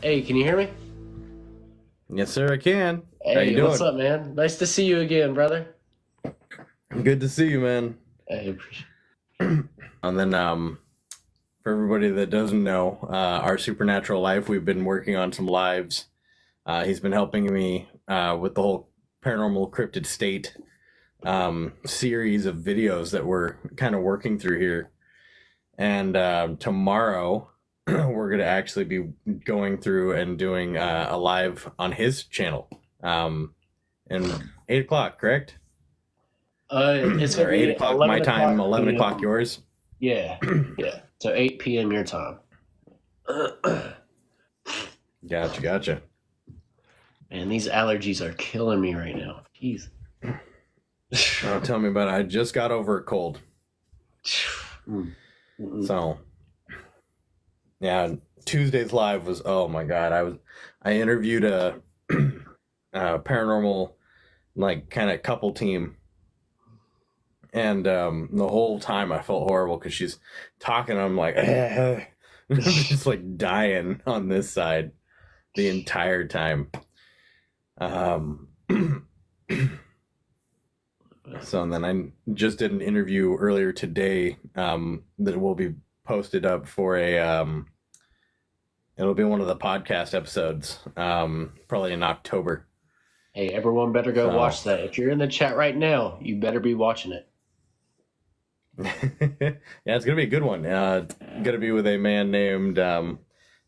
Hey, can you hear me? Yes, sir, I can. How you Hey, doing? what's up, man? Nice to see you again, brother. Good to see you, man. Hey, appreciate. And then, for everybody that doesn't know, our supernatural life, we've been working on some lives. He's been helping me with the whole paranormal cryptid state series of videos that we're kind of working through here. And tomorrow, we're going to actually be going through and doing a live on his channel. And 8 o'clock, correct? It's gonna Or 8 be o'clock my 11 time, o'clock 11 o'clock p.m. yours. Yeah, yeah. So 8 p.m. your time. Gotcha. Man, these allergies are killing me right now. Jeez. Oh, tell me about it. I just got over a cold. Mm, mm-mm. So, yeah, Tuesday's live was, oh my God. I interviewed a paranormal, like, kind of couple team. And the whole time I felt horrible because she's talking. I'm like, I'm just like dying on this side the entire time. So and then I just did an interview earlier today that will be posted up for it'll be one of the podcast episodes probably in October. Hey, everyone better go So watch that. If you're in the chat right now, you better be watching it. yeah, it's gonna be a good one. Gonna be with a man named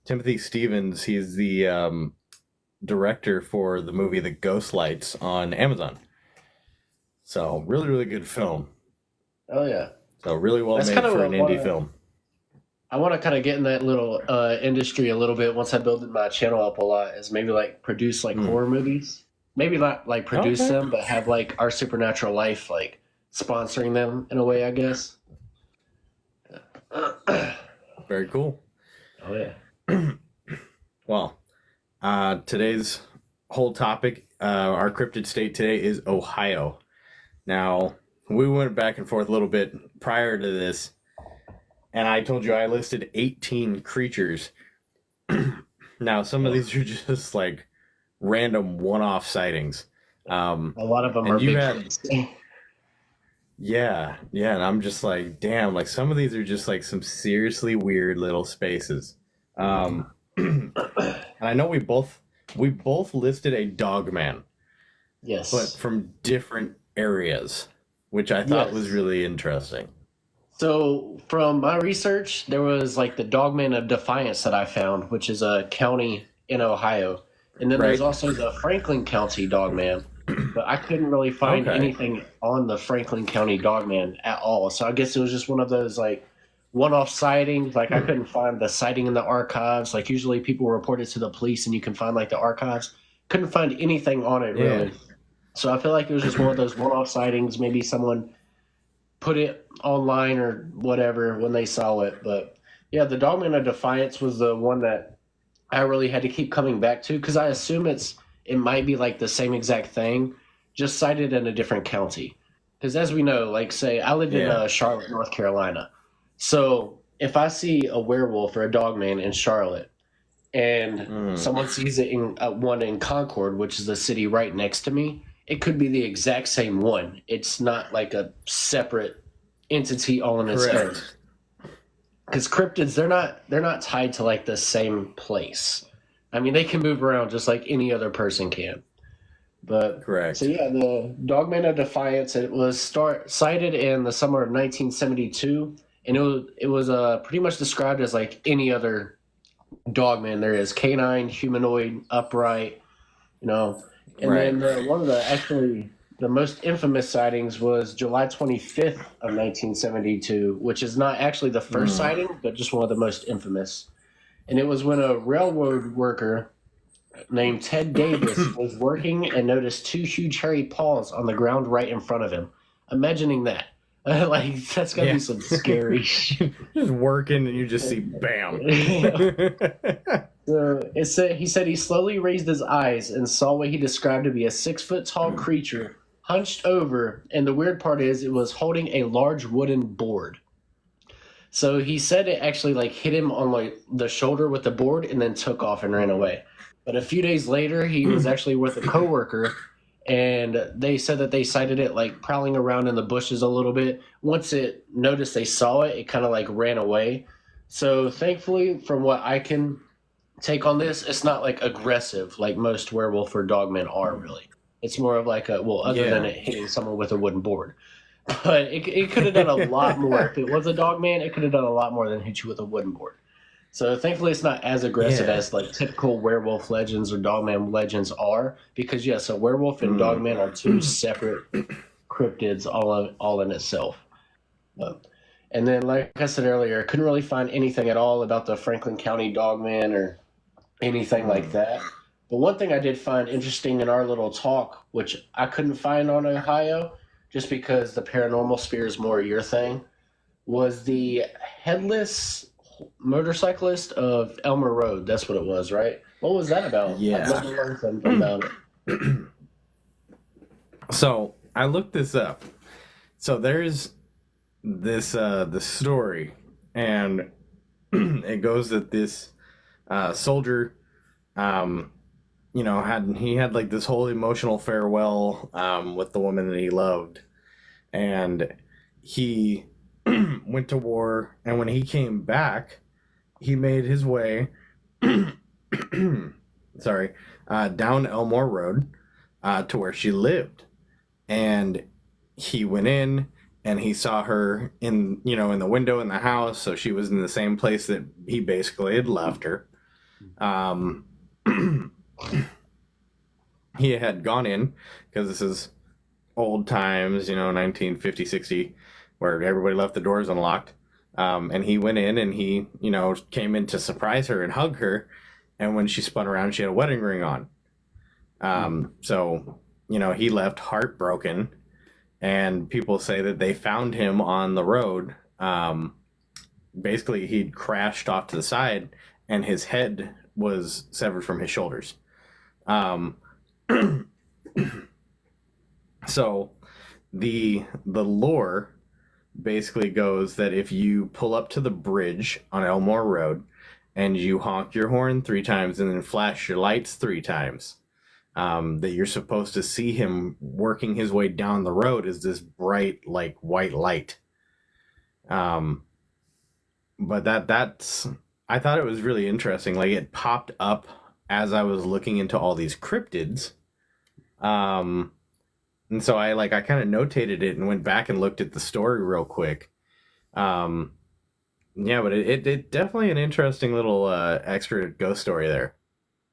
Timothy Stevens. He's the director for the movie The Ghost Lights on Amazon. So really good film. Oh yeah, So really well that's made kind of for what an indie film. I want to kind of get in that little industry a little bit once I build my channel up a lot. Is maybe like produce like horror movies. Maybe not like produce Okay. them, but have like our supernatural life like sponsoring them in a way, I guess. Oh Very cool. yeah. Well, today's whole topic, our cryptid state today is Ohio. Now, we went back and forth a little bit prior to this, and I told you I listed 18 creatures. Now, some of these are just like random one-off sightings. A lot of them are And you big. had, yeah, and I'm just like, damn, like some of these are just like some seriously weird little spaces. And I know we both listed a dog man, but Yes. from different areas, which I thought was Yes. really interesting. So from my research, there was like the Dogman of Defiance that I found, which is a county in Ohio, and then there's Right. also the Franklin County Dogman. But I couldn't really find Okay. anything on the Franklin County Dogman at all. So I guess it was just one of those like one-off sightings. Like I couldn't find the sighting in the archives. Like usually people report it to the police, and you can find like the archives. Couldn't find anything on it Yeah. really. So I feel like it was just one of those one-off sightings. Maybe someone put it online or whatever when they saw it. But yeah, the Dogman of Defiance was the one that I really had to keep coming back to because I assume it might be like the same exact thing, just cited in a different county. Because as we know, like say I live in Yeah. Charlotte, North Carolina, so if I see a werewolf or a dogman in Charlotte, and Mm. someone sees it in one in Concord, which is the city right next to me, it could be the exact same one. It's not like a separate entity all on its own. Correct. Because cryptids, they're not tied to like the same place. I mean, they can move around just like any other person can. But so Correct. yeah, the Dogman of Defiance, it was cited in the summer of 1972, and it was pretty much described as like any other dogman there is: canine, humanoid, upright, you know. And Right. then one of the actually the most infamous sightings was July 25th of 1972, which is not actually the first Mm. sighting, but just one of the most infamous. And it was when a railroad worker named Ted Davis was working and noticed two huge hairy paws on the ground right in front of him. Imagining that. Like, that's got to Yeah. be some scary shit. Just working and you just see bam. So he said he slowly raised his eyes and saw what he described to be a 6 foot tall creature hunched over, and the weird part is it was holding a large wooden board. So he said it actually like hit him on like the shoulder with the board and then took off and ran away. But a few days later, he was actually with a coworker, and they said that they sighted it like prowling around in the bushes a little bit. Once it noticed they saw it, it kind of like ran away. So thankfully, from what I can take on this, it's not like aggressive like most werewolf or dogmen are really. It's more of like a, well, other than Yeah. it hitting someone with a wooden board. But it could have done a lot more. If it was a dogman, it could have done a lot more than hit you with a wooden board. So thankfully, it's not as aggressive Yeah. as like typical werewolf legends or dogman legends are. Because yes, a werewolf and Mm. dogman are two separate cryptids all in itself. And then, like I said earlier, I couldn't really find anything at all about the Franklin County dogman or anything like that. But one thing I did find interesting in our little talk, which I couldn't find on Ohio, just because the paranormal sphere is more your thing, was the headless motorcyclist of Elmer Road. That's what it was, right? What was that about? Yeah. I'd love to learn something about it. So I looked this up. So there's this the story, and it goes that this soldier, had like this whole emotional farewell with the woman that he loved, and he went to war, and when he came back, he made his way, sorry, down Elmore Road to where she lived, and he went in and he saw her in the window in the house, so she was in the same place that he basically had left her. He had gone in because this is old times, 1950, 60, where everybody left the doors unlocked. And he went in and he, came in to surprise her and hug her. And when she spun around, she had a wedding ring on. So, he left heartbroken. And people say that they found him on the road. Basically, he'd crashed off to the side and his head was severed from his shoulders. So the lore basically goes that if you pull up to the bridge on Elmore Road and you honk your horn 3 times and then flash your lights 3 times, that you're supposed to see him working his way down the road as this bright, like, white light. But that's I thought it was really interesting. Like, it popped up as I was looking into all these cryptids. And so I kind of notated it and went back and looked at the story real quick. Yeah, but it definitely an interesting little extra ghost story there.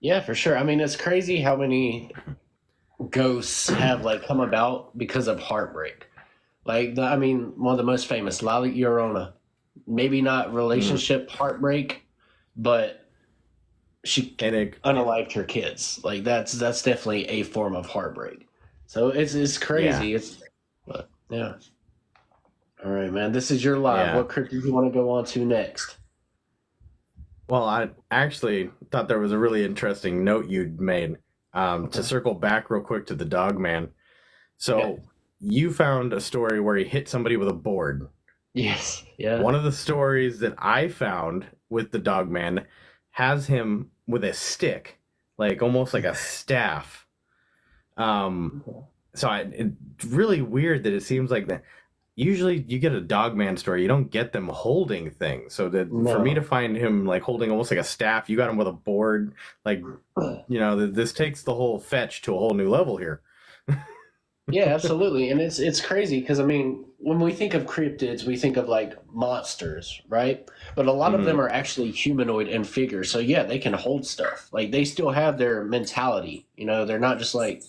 Yeah, for sure. I mean, it's crazy how many ghosts have like come about because of heartbreak. Like, one of the most famous, Lala Llorona. Maybe not relationship heartbreak, but she unalived her kids. Like, that's definitely a form of heartbreak. So it's crazy. Yeah. But yeah. All right, man. This is your live. Yeah. What cryptid do you want to go on to next? Well, I actually thought there was a really interesting note you'd made. To circle back real quick to the dog man. So you found a story where he hit somebody with a board. Yes. Yeah. One of the stories that I found with the dog man has him with a stick, like almost like a staff. So it's really weird that it seems like that. Usually you get a dogman story, you don't get them holding things. So that for me to find him like holding almost like a staff, you got him with a board, like, this takes the whole fetch to a whole new level here. Yeah, absolutely. And it's crazy because, when we think of cryptids, we think of like monsters, right? But a lot of them are actually humanoid in figure. So yeah, they can hold stuff. Like, they still have their mentality. They're not just like,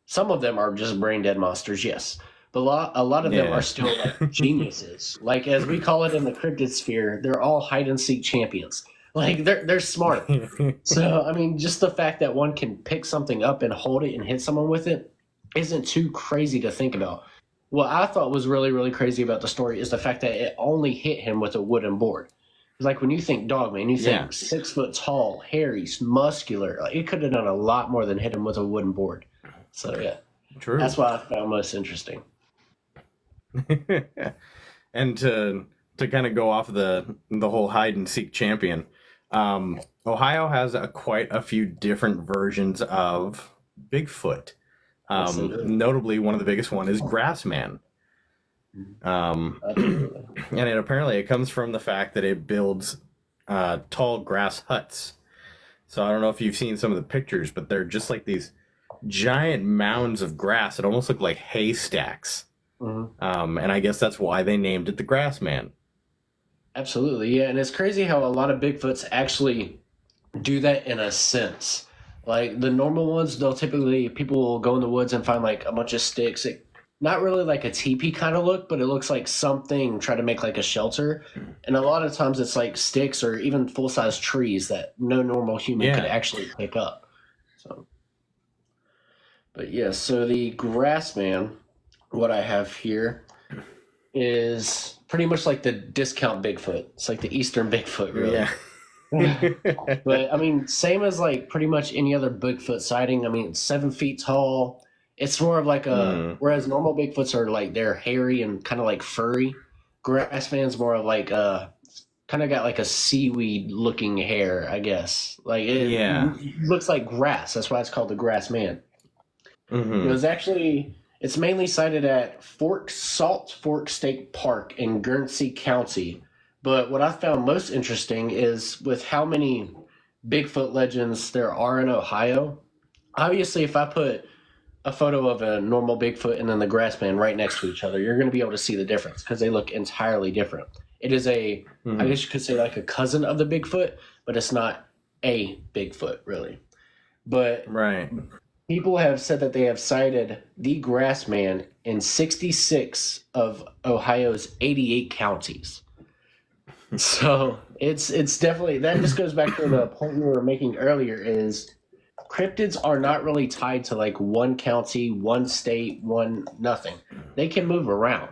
some of them are just brain dead monsters, yes. But a lot of them are still like geniuses. Like, as we call it in the cryptid sphere, they're all hide and seek champions. Like, they're smart. So, just the fact that one can pick something up and hold it and hit someone with it isn't too crazy to think about. What I thought was really, really crazy about the story is the fact that it only hit him with a wooden board. It's like, when you think dog man, you think 6 foot tall, hairy, muscular. Like, it could have done a lot more than hit him with a wooden board. So yeah, True. That's what I found most interesting. And to to kind of go off the whole hide and seek champion, Ohio has quite a few different versions of Bigfoot. Notably, one of the biggest one is Grassman. And it comes from the fact that it builds tall grass huts. So I don't know if you've seen some of the pictures, but they're just like these giant mounds of grass that almost look like haystacks. And I guess that's why they named it the Grassman. Absolutely, yeah. And it's crazy how a lot of Bigfoots actually do that in a sense. Like the normal ones, people will go in the woods and find like a bunch of sticks. Not really like a teepee kind of look, but it looks like something, try to make like a shelter. And a lot of times it's like sticks or even full-size trees that no normal human could actually pick up. So, but yeah, so the Grassman, what I have here is pretty much like the discount Bigfoot. It's like the Eastern Bigfoot, really. Yeah. But I mean, same as like pretty much any other Bigfoot sighting. I mean, it's 7 feet tall. It's more of like whereas normal Bigfoots are like they're hairy and kind of like furry. Grassman's more of like kind of got like a seaweed looking hair, I guess. Like it looks like grass. That's why it's called the Grassman. It was actually. It's mainly sighted at Salt Fork State Park in Guernsey County. But what I found most interesting is with how many Bigfoot legends there are in Ohio. Obviously, if I put a photo of a normal Bigfoot and then the Grassman right next to each other, you're going to be able to see the difference because they look entirely different. It is I guess you could say like a cousin of the Bigfoot, but it's not a Bigfoot, really. But people have said that they have sighted the Grassman in 66 of Ohio's 88 counties. So it's definitely, that just goes back to the point we were making earlier is cryptids are not really tied to like one county, one state, one nothing. They can move around.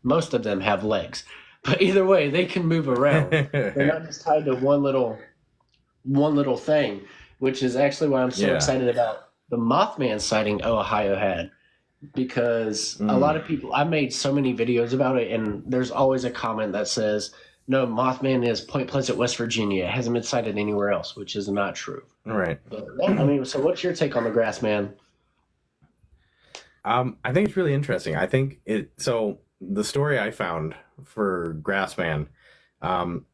Most of them have legs, but either way, they can move around. They're not just tied to one little thing. Which is actually why I'm so excited about the Mothman sighting Ohio had. Because a lot of people, I made so many videos about it, and there's always a comment that says, no, Mothman is Point Pleasant, West Virginia. It hasn't been sighted anywhere else, which is not true. Right. But, so what's your take on the Grassman? I think it's really interesting. I think so the story I found for Grassman,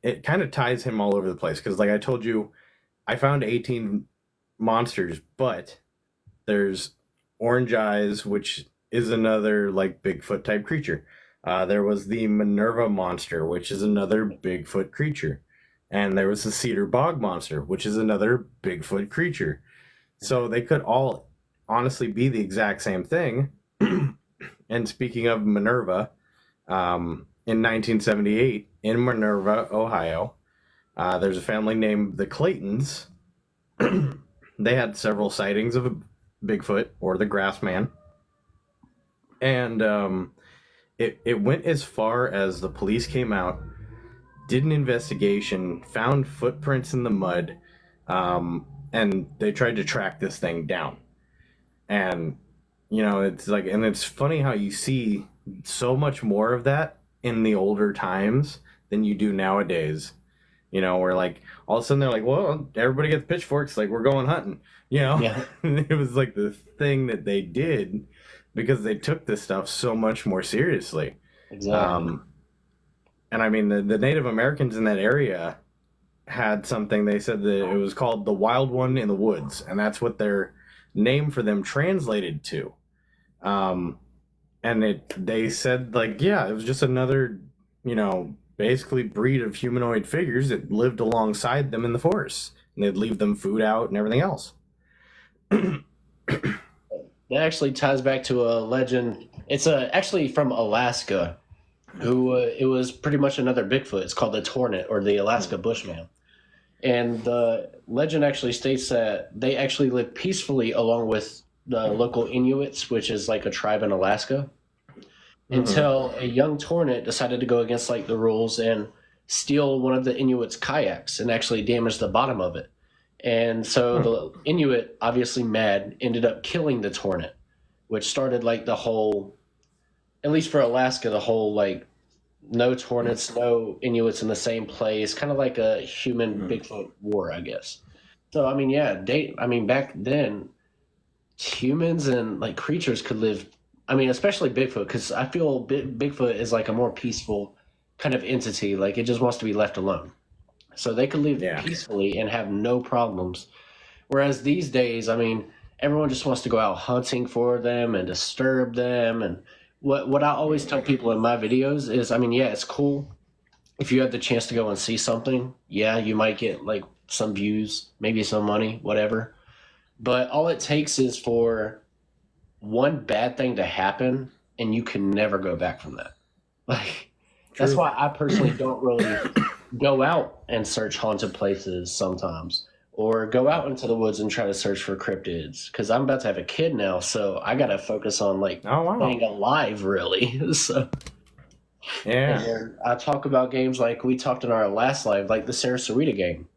it kind of ties him all over the place. Because like I told you, I found 18 monsters, but there's Orange Eyes, which is another like Bigfoot type creature. There was the Minerva monster, which is another Bigfoot creature. And there was the Cedar Bog monster, which is another Bigfoot creature. So they could all honestly be the exact same thing. And speaking of Minerva, in 1978 in Minerva, Ohio, there's a family named the Claytons. They had several sightings of a Bigfoot or the Grassman. And it went as far as the police came out, did an investigation, found footprints in the mud, and they tried to track this thing down. And, it's like, and it's funny how you see so much more of that in the older times than you do nowadays. Where like all of a sudden they're like, well, everybody gets pitchforks, like we're going hunting, It was like the thing that they did because they took this stuff so much more seriously. Exactly. And I mean, the Native Americans in that area had something, they said that it was called the Wild One in the Woods, and that's what their name for them translated to. And they said like, yeah, it was just another, basically breed of humanoid figures that lived alongside them in the forest, and they'd leave them food out and everything else. That actually ties back to a legend. It's actually from Alaska, who it was pretty much another Bigfoot. It's called the Tornit or the Alaska Bushman. And the legend actually states that they actually live peacefully along with the local Inuits, which is like a tribe in Alaska. Until a young Tornit decided to go against like the rules and steal one of the Inuits' kayaks and actually damage the bottom of it. And so the Inuit, obviously mad, ended up killing the Tornit, which started like the whole, at least for Alaska, the whole like no tornets, no Inuits in the same place, kind of like a human Mhm. Bigfoot war, I guess. So I mean, yeah, I mean, back then humans and like creatures could live. I mean, especially Bigfoot, because I feel Bigfoot is like a more peaceful kind of entity. Like it just wants to be left alone. So they could live Yeah, peacefully and have no problems. Whereas these days, I mean, everyone just wants to go out hunting for them and disturb them. And what I always tell people in my videos is, I mean, yeah, it's cool if you have the chance to go and see something. Yeah, you might get like some views, maybe some money, whatever. But all it takes is for one bad thing to happen, and you can never go back from that. Like that's true. why I personally don't really go out and search haunted places sometimes, or go out into the woods and try to search for cryptids. Because I'm about to have a kid now, so I got to focus on like Oh staying wow. alive, really. So, and Yeah. then I talk about games like we talked in our last live, like the Sarasarita game.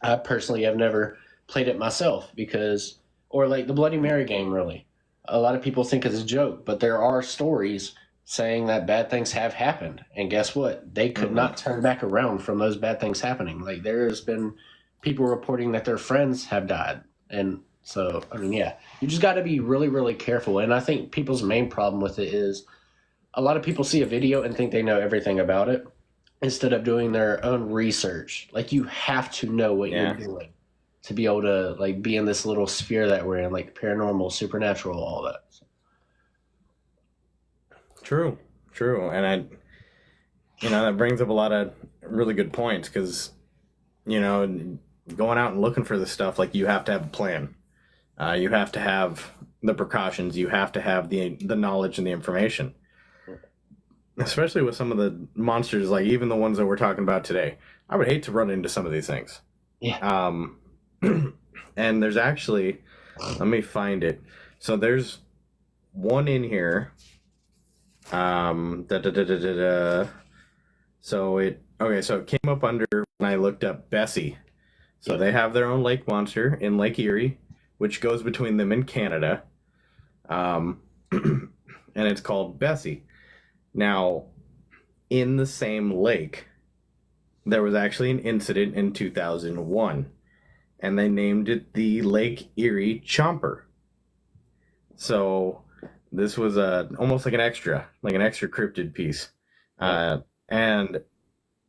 I personally have never played it myself because, or like the Bloody Mary game, really. A lot of people think it's a joke, but there are stories saying that bad things have happened. And guess what? They could Hmm. not turn back around from those bad things happening. Like there's been people reporting that their friends have died. And so, I mean, yeah, you just got to be really, really careful. And I think people's main problem with it is a lot of people see a video and think they know everything about it instead of doing their own research. Like you have to know what you're Yeah. doing to be able to like be in this little sphere that we're in, like paranormal, supernatural, all that. True. True. And that brings up a lot of really good points because you know, going out and looking for this stuff, like you have to have a plan. You have to have the precautions. You have to have the knowledge and the information. Especially with some of the monsters, like even the ones that we're talking about today. I would hate to run into some of these things. Yeah. Um, and there's actually, let me find it. So there's one in here. Da, da, da, da, da, da. So it came up under when I looked up Bessie. So Yep. they have their own lake monster in Lake Erie, which goes between them and Canada. Um, and it's called Bessie. Now, in the same lake, there was actually an incident in 2001, and they named it the Lake Erie Chomper. So this was almost like an extra cryptid piece. Yep. And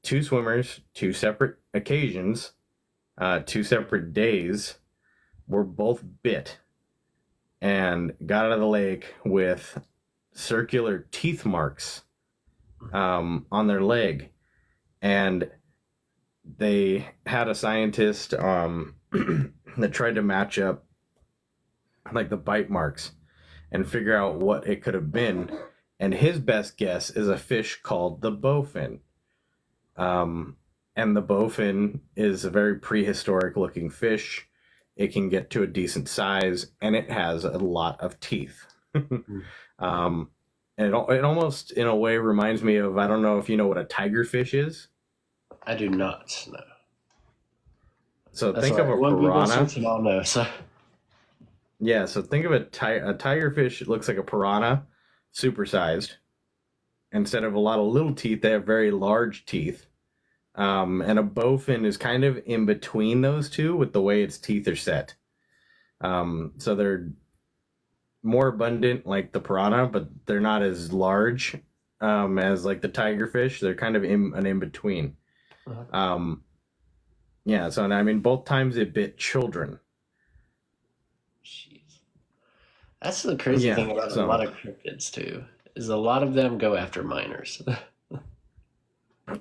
two swimmers, two separate occasions, 2 separate days, were both bit and got out of the lake with circular teeth marks on their leg. And they had a scientist that tried to match up like the bite marks and figure out what it could have been. And his best guess is a fish called the bowfin. Um, and the bowfin is a very prehistoric looking fish. It can get to a decent size and it has a lot of teeth. um, and it almost, in a way, reminds me of, I don't know if you know what a tigerfish is. I do not know. So That's think all of right. a One Google piranha. search and I'll know. So Yeah, so think of a tigerfish. It looks like a piranha, supersized. Instead of a lot of little teeth, they have very large teeth. And a bowfin is kind of in between those two with the way its teeth are set. So they're more abundant like the piranha, but they're not as large as like the tigerfish. They're kind of in between. uh, Um, yeah, so I mean, both times it bit children. jeez. That's the crazy Yeah, thing about a so lot of cryptids too, is a lot of them go after minors.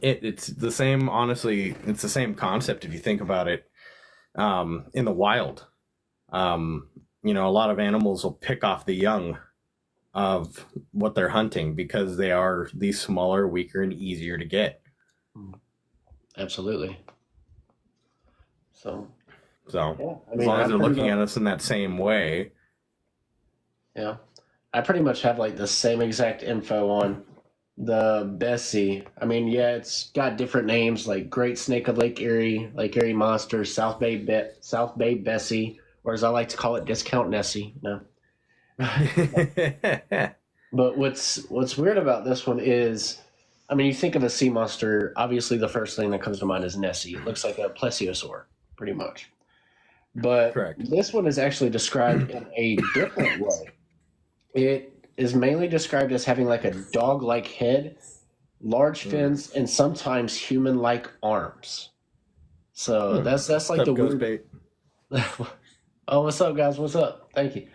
it's the same. Honestly, it's the same concept if you think about it. In the wild, a lot of animals will pick off the young of what they're hunting because they are these smaller, weaker, and easier to get. Absolutely. So So yeah, I as mean, long I as they're pretty looking much at us in that same way, yeah, I pretty much have like the same exact info on the Bessie. I mean, yeah, it's got different names like Great Snake of Lake Erie Monster, South Bay Bessie, or as I like to call it, Discount Nessie. No, yeah, but what's weird about this one is I mean, you think of a sea monster, obviously the first thing that comes to mind is Nessie. It looks like a plesiosaur, pretty much. But Correct. this one is actually described in a different way. It is mainly described as having like a dog-like head, large fins, and sometimes human-like arms. So that's like What's the up, Ghost weird. Bait? Oh, what's up, guys? What's up? Thank you.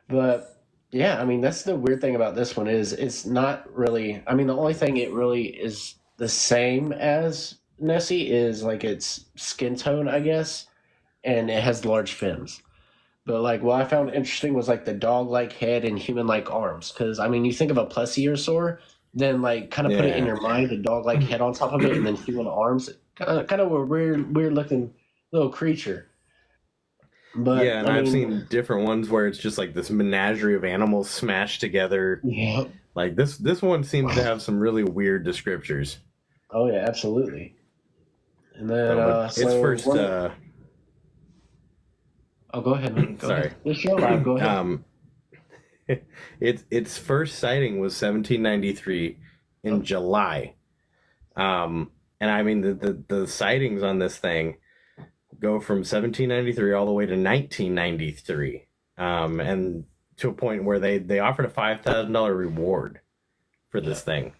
But yeah, I mean, that's the weird thing about this one is it's not really. I mean, the only thing it really is the same as Nessie is like its skin tone, I guess, and it has large fins. But like, what I found interesting was like the dog-like head and human-like arms. Because I mean, you think of a plesiosaur, then like kind of put it in Yeah. your mind, the dog-like head on top of it, and then human arms. Kind of a weird-looking little creature. Yeah, But and I I've mean, seen different ones where it's just like this menagerie of animals smashed together. yeah. Like this one seems to have some really weird descriptors. Oh yeah, absolutely. And then But its first oh, go ahead, man. Go sorry. ahead. It's your live. Go ahead. Its first sighting was 1793 in July. And I mean the sightings on this thing go from 1793 all the way to 1993. And to a point where they offered a $5,000 reward for this thing.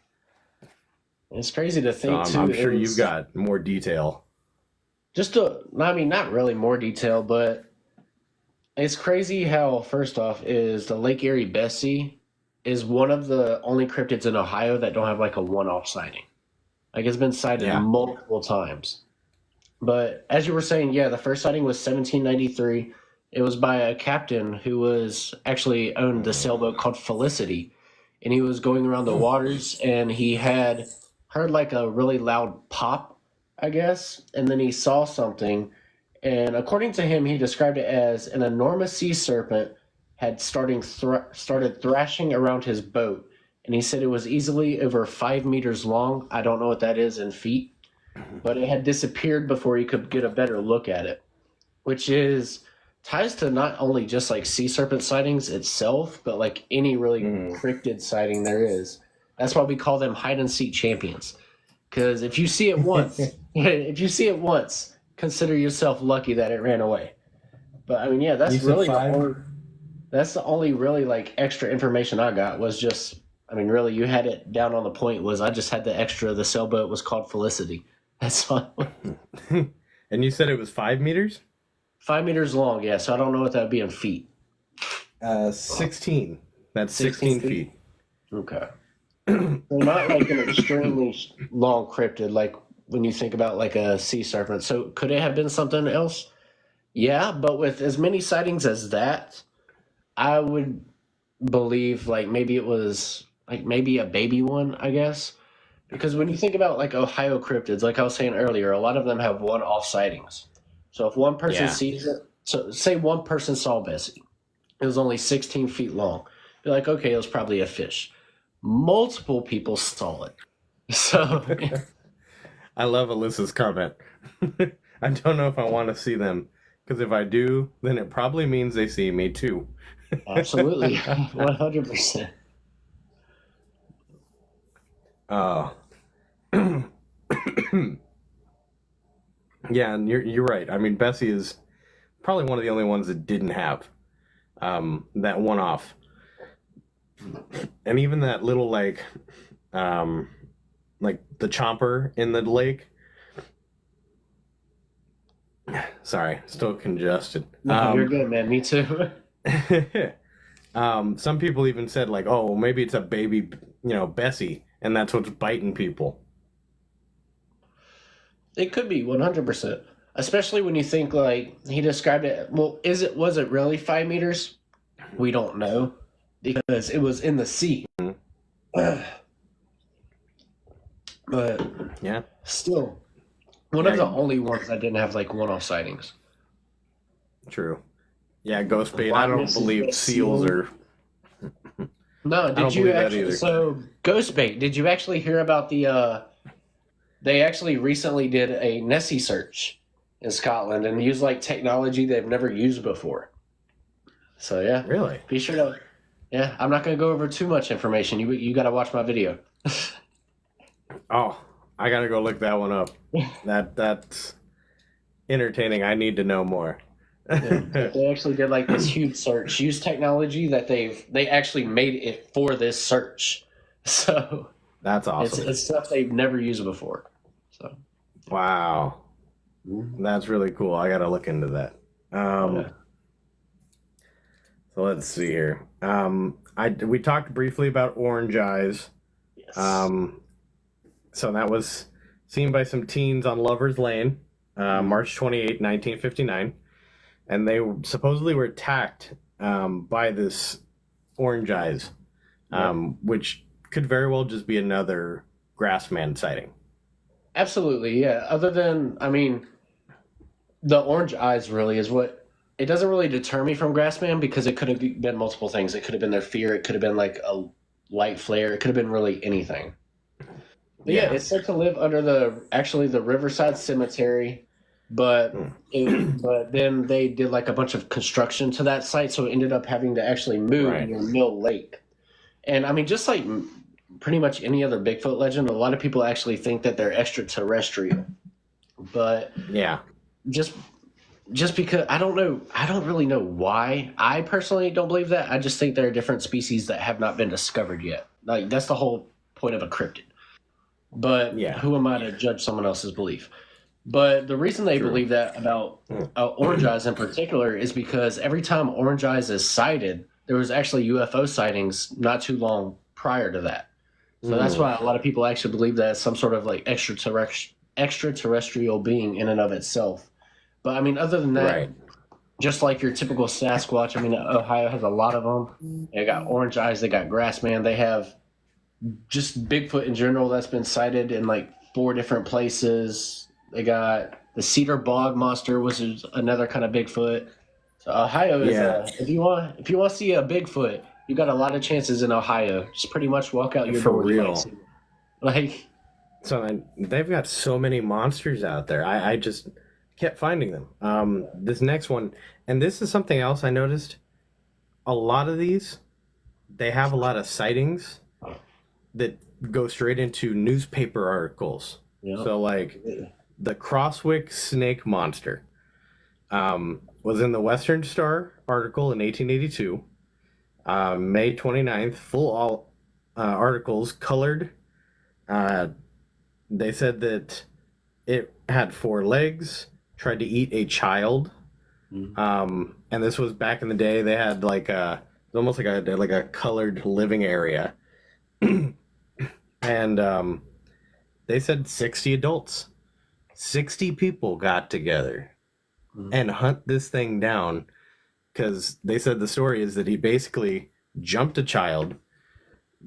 It's crazy to So think too. I'm sure it you've was got more detail. just a. I mean, not really more detail, but it's crazy how first off is the Lake Erie Bessie is one of the only cryptids in Ohio that don't have like a one-off sighting. Like it's been sighted Yeah. multiple times. But as you were saying, yeah, the first sighting was 1793. It was by a captain who was actually owned the sailboat called Felicity, and he was going around the waters, and he had heard like a really loud pop, I guess, and then he saw something, and according to him, he described it as an enormous sea serpent had started thrashing around his boat, and he said it was easily over 5 meters long. I don't know what that is in feet, but it had disappeared before he could get a better look at it, which is ties to not only just like sea serpent sightings itself, but like any really cryptid sighting there is. That's why we call them hide and seek champions. Because if you see it once, if you see it once, consider yourself lucky that it ran away. But I mean, yeah, You said five? that's the only really like extra information I got was just. I mean, really, you had it down on the point. Was I just had the extra? The sailboat was called Felicity. That's all. And you said it was 5 meters? 5 meters long, yeah. So I don't know what that would be in feet. 16. That's 16 16 feet. Okay. So not like an extremely long cryptid, like when you think about like a sea serpent. So could it have been something else? Yeah, but with as many sightings as that, I would believe like maybe it was like maybe a baby one, I guess. Because when you think about like Ohio cryptids, like I was saying earlier, a lot of them have one-off sightings. So if one person Yeah. sees it, so say one person saw Bessie, it was only 16 feet long. Be like, okay, it was probably a fish. Multiple people saw it. So I love Alyssa's comment. I don't know if I want to see them, because if I do, then it probably means they see me too. absolutely, 100%. Oh. Yeah, and you're right. I mean, Bessie is probably one of the only ones that didn't have that one off, and even that little like the chomper in the lake. Sorry, still congested. No, you're good, man. Me too. Some people even said like, oh, maybe it's a baby, Bessie, and that's what's biting people. It could be 100%. Especially when you think like he described it. Well, was it really 5 meters? We don't know because it was in the sea. But Yeah. still, one of the only ones that didn't have like one-off sightings. True. Yeah, ghost bait. Why I don't misses believe the seals seal? are. No, don't did you believe that actually? either. So, ghost bait. Did you actually hear about the? They actually recently did a Nessie search in Scotland and used like technology they've never used before. So yeah, Really? be sure to. Yeah, I'm not going to go over too much information. You got to watch my video. Oh, I gotta go look that one up. That's entertaining. I need to know more. Yeah, but they actually did like this huge search, used technology that they actually made it for this search. So That's awesome. it's stuff they've never used before. So Wow. That's really cool. I gotta look into that. yeah. So let's see here. We talked briefly about orange eyes. Yes. So that was seen by some teens on Lover's Lane, March 28, 1959, and they supposedly were attacked by this orange eyes, which could very well just be another grassman sighting. Absolutely, yeah. Other than, I mean, the orange eyes really is what it doesn't really deter me from Grassman because it could have been multiple things. It could have been their fear. It could have been like a light flare. It could have been really anything. But yeah, it's said to live under the Riverside Cemetery, but but then they did like a bunch of construction to that site, so it ended up having to actually move near Mill Lake. And I mean, just like pretty much any other Bigfoot legend, a lot of people actually think that they're extraterrestrial. But yeah, just because I don't really know why. I personally don't believe that. I just think there are different species that have not been discovered yet. Like that's the whole point of a cryptid. But who am I to judge someone else's belief? But the reason they believe that about orange eyes in particular is because every time orange eyes is sighted, there was actually UFO sightings not too long prior to that. So that's why a lot of people actually believe that it's some sort of like extraterrestrial being in and of itself. But I mean, other than that, just like your typical Sasquatch, I mean, Ohio has a lot of them. They got orange eyes, they got grassman, they have just Bigfoot in general that's been sighted in like 4 different places. They got the cedar bog monster, which is another kind of Bigfoot. So Ohio is if you want to see a Bigfoot, you got a lot of chances in Ohio. Just pretty much walk out your door. For real. Like, so they've got so many monsters out there. I just kept finding them. This next one, and this is something else I noticed. A lot of these, they have a lot of sightings that go straight into newspaper articles. Yep. So like the Crosswick snake monster was in the Western Star article in 1882. May 29th, full articles, colored. They said that it had 4 legs, tried to eat a child. And this was back in the day. They had like almost like a colored living area. And they said 60 adults, 60 people got together and hunt this thing down, because they said the story is that he basically jumped a child,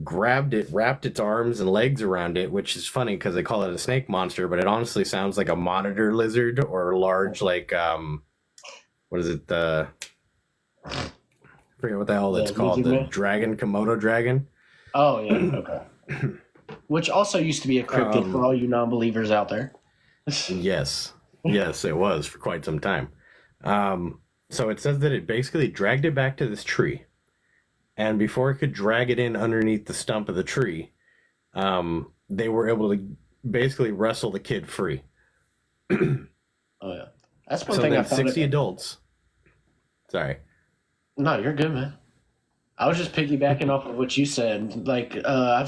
grabbed it, wrapped its arms and legs around it, which is funny because they call it a snake monster, but it honestly sounds like a monitor lizard or large, like, what is it? I forget what the hell it's called. The dragon, Komodo dragon. Oh, yeah. Okay. Which also used to be a cryptid for all you non-believers out there. Yes, it was for quite some time. So it says that it basically dragged it back to this tree, and before it could drag it in underneath the stump of the tree, they were able to basically wrestle the kid free. Oh yeah, that's one thing I found. 60 adults. Sorry. No, you're good, man. I was just piggybacking off of what you said. Like, I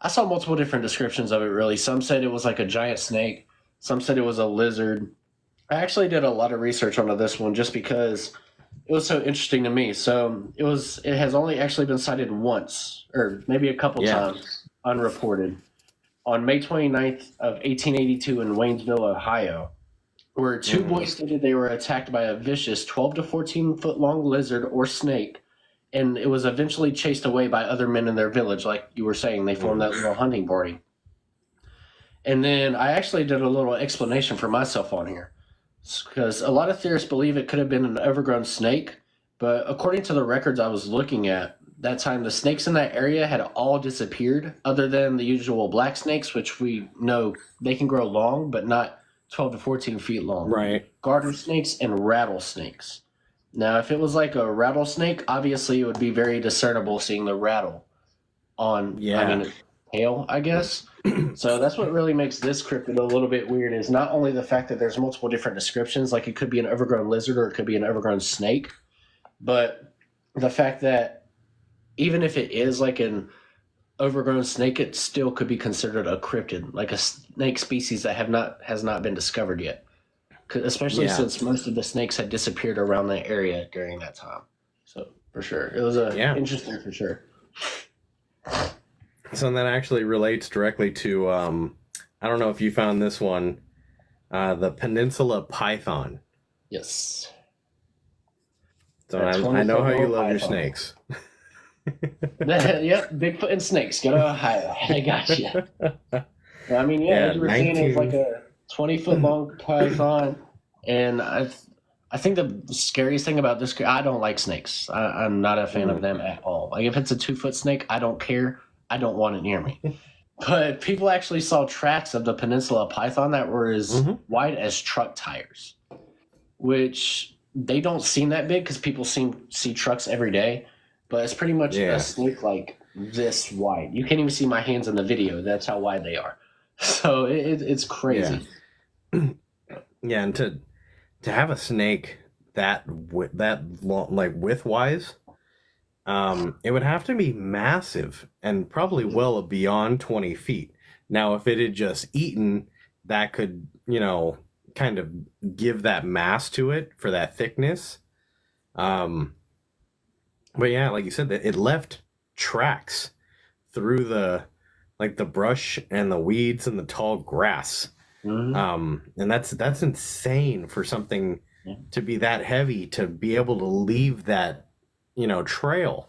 saw multiple different descriptions of it, really. Some said it was like a giant snake. Some said it was a lizard. I actually did a lot of research onto this one just because it was so interesting to me. So it has only actually been sighted once, or maybe a couple times, unreported, on May 29th of 1882 in Waynesville, Ohio, where 2 boys stated they were attacked by a vicious 12 to 14 foot long lizard or snake, and it was eventually chased away by other men in their village. Like you were saying, they formed that little hunting party. And then I actually did a little explanation for myself on here, because a lot of theorists believe it could have been an overgrown snake, but according to the records I was looking at that time, the snakes in that area had all disappeared, other than the usual black snakes, which we know they can grow long, but not 12 to 14 feet long. Right. Garter snakes and rattlesnakes. Now, if it was like a rattlesnake, obviously it would be very discernible seeing the rattle on. Yeah. I mean, tail, I guess. So that's what really makes this cryptid a little bit weird is not only the fact that there's multiple different descriptions, like it could be an overgrown lizard or it could be an overgrown snake, but the fact that even if it is like an overgrown snake, it still could be considered a cryptid, like a snake species that has not been discovered yet. Especially since most of the snakes had disappeared around that area during that time. So for sure, it was interesting for sure. So that actually relates directly to I don't know if you found this one, the peninsula python. Yes. So I know how you love your snakes. Yep, Bigfoot and snakes. Go to Ohio. I got you. I mean, as you were saying, it's like a 20-foot long python, and I think the scariest thing about this, I don't like snakes. I'm not a fan of them at all. Like if it's a 2-foot snake, I don't care. I don't want it near me. But people actually saw tracks of the peninsula python that were as wide as truck tires, which they don't seem that big because people see trucks every day. But it's pretty much a snake like this wide. You can't even see my hands in the video. That's how wide they are. So it's crazy. Yeah, and to have a snake that long, like width-wise, it would have to be massive and probably well beyond 20 feet. Now, if it had just eaten, that could, kind of give that mass to it for that thickness. But yeah, like you said, it left tracks through the brush and the weeds and the tall grass. And that's insane for something to be that heavy to be able to leave that trail.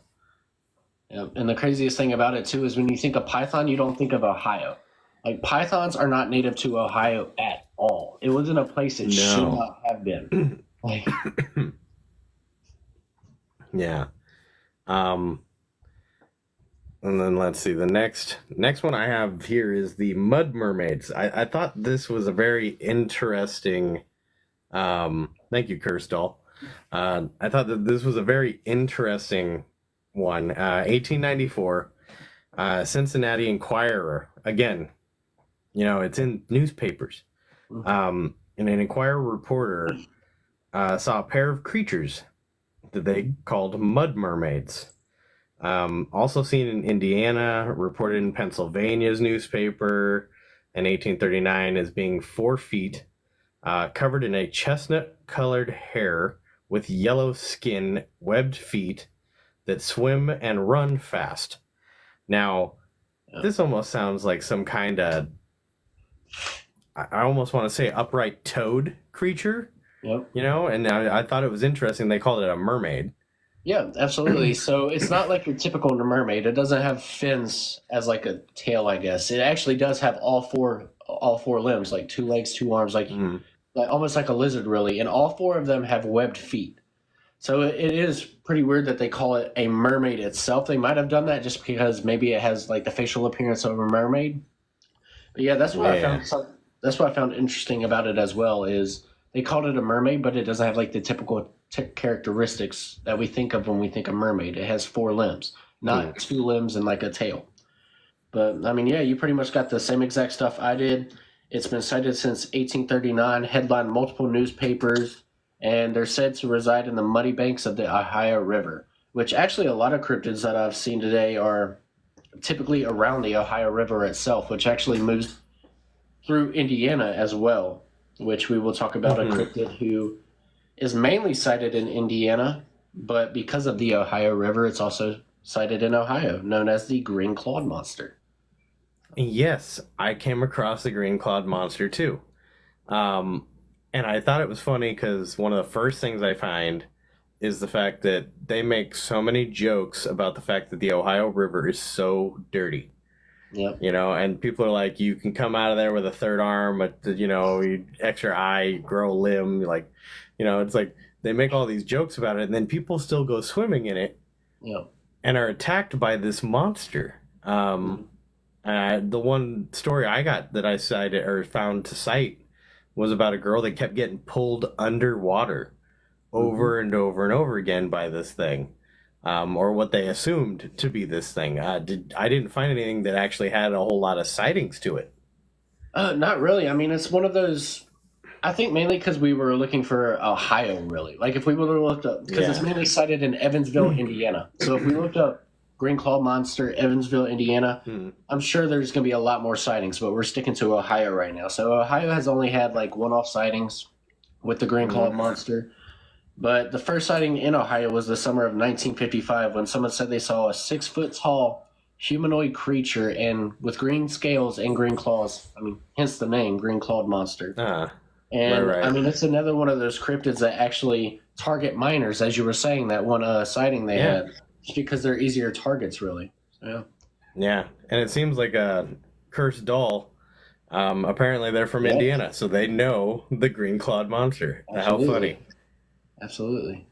Yeah, and the craziest thing about it too is when you think of python, you don't think of Ohio. Like pythons are not native to Ohio at all. It wasn't a place it should not have been. Like, yeah. And then let's see, the next one I have here is the mud mermaids. I thought this was a very interesting. Thank you, Kirstall. I thought that this was a very interesting one. 1894, Cincinnati Enquirer. Again, it's in newspapers. And an Enquirer reporter saw a pair of creatures that they called mud mermaids. Also seen in Indiana, reported in Pennsylvania's newspaper in 1839 as being 4 feet, covered in a chestnut-colored hair with yellow skin, webbed feet that swim and run fast. Now, this almost sounds like some kind of, I almost want to say upright toad creature. Yep. And I thought it was interesting. They called it a mermaid. Yeah, absolutely. So it's not like your typical mermaid. It doesn't have fins as like a tail, I guess. It actually does have all four limbs, like 2 legs, 2 arms, like almost like a lizard, really. And all 4 of them have webbed feet. So it is pretty weird that they call it a mermaid itself. They might have done that just because maybe it has like the facial appearance of a mermaid. But yeah, that's what I found interesting about it as well is they called it a mermaid, but it doesn't have like the typical characteristics that we think of when we think of mermaid. It has 4 limbs, not 2 limbs and like a tail. But I mean, yeah, you pretty much got the same exact stuff I did. It's been cited since 1839, headlined multiple newspapers, and they're said to reside in the muddy banks of the Ohio River, which actually a lot of cryptids that I've seen today are typically around the Ohio River itself, which actually moves through Indiana as well, which we will talk about a cryptid who is mainly cited in Indiana, but because of the Ohio River, it's also cited in Ohio, known as the green-clawed monster. Yes, I came across the green-clawed monster too. And I thought it was funny because one of the first things I find is the fact that they make so many jokes about the fact that the Ohio River is so dirty. Yep. And people are like, you can come out of there with a 3rd arm, extra eye, grow a limb, it's like they make all these jokes about it, and then people still go swimming in it, and are attacked by this monster. The one story I got that I cited or found to cite was about a girl that kept getting pulled underwater over and over and over again by this thing. or what they assumed to be this thing. I didn't find anything that actually had a whole lot of sightings to it. Not really. I mean, it's one of those. I think mainly because we were looking for Ohio, really. Like if we would have looked up, because it's mainly cited in Evansville, Indiana. So if we looked up green clawed monster, Evansville, Indiana, I'm sure there's going to be a lot more sightings. But we're sticking to Ohio right now. So Ohio has only had like one-off sightings with the green clawed monster. But the first sighting in Ohio was the summer of 1955 when someone said they saw a 6 foot tall humanoid creature and with green scales and green claws. I mean, hence the name, green clawed monster. And right. I mean, it's another one of those cryptids that actually target minors, as you were saying, that one sighting they had, just because they're easier targets, really. Yeah. Yeah, and it seems like a cursed doll. Apparently, they're from Indiana, so they know the green clawed monster. Absolutely. How funny! Absolutely.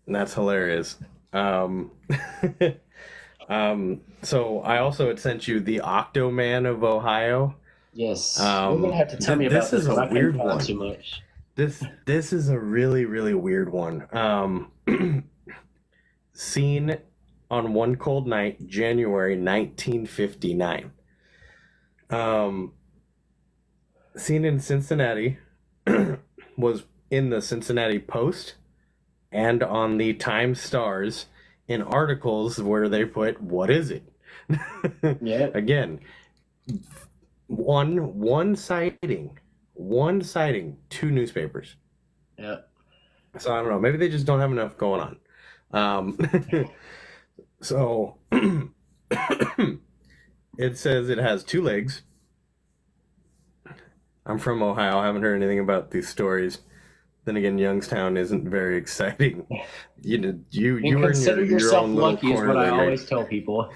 And that's hilarious. So I also had sent you the Octoman of Ohio. Yes. You're gonna have to tell me about this. Is a weird one. Too much. This is a really, really weird one. Seen on one cold night, January 1959. Seen in Cincinnati, was in the Cincinnati Post and on the Times Stars in articles where they put, "What is it?" Yeah. Again, one sighting, 2 newspapers. Yeah. So I don't know. Maybe they just don't have enough going on. So it says it has 2 legs. I'm from Ohio. I haven't heard anything about these stories. Then again, Youngstown isn't very exciting. You were in your own little lucky corner. Is what I always tell people.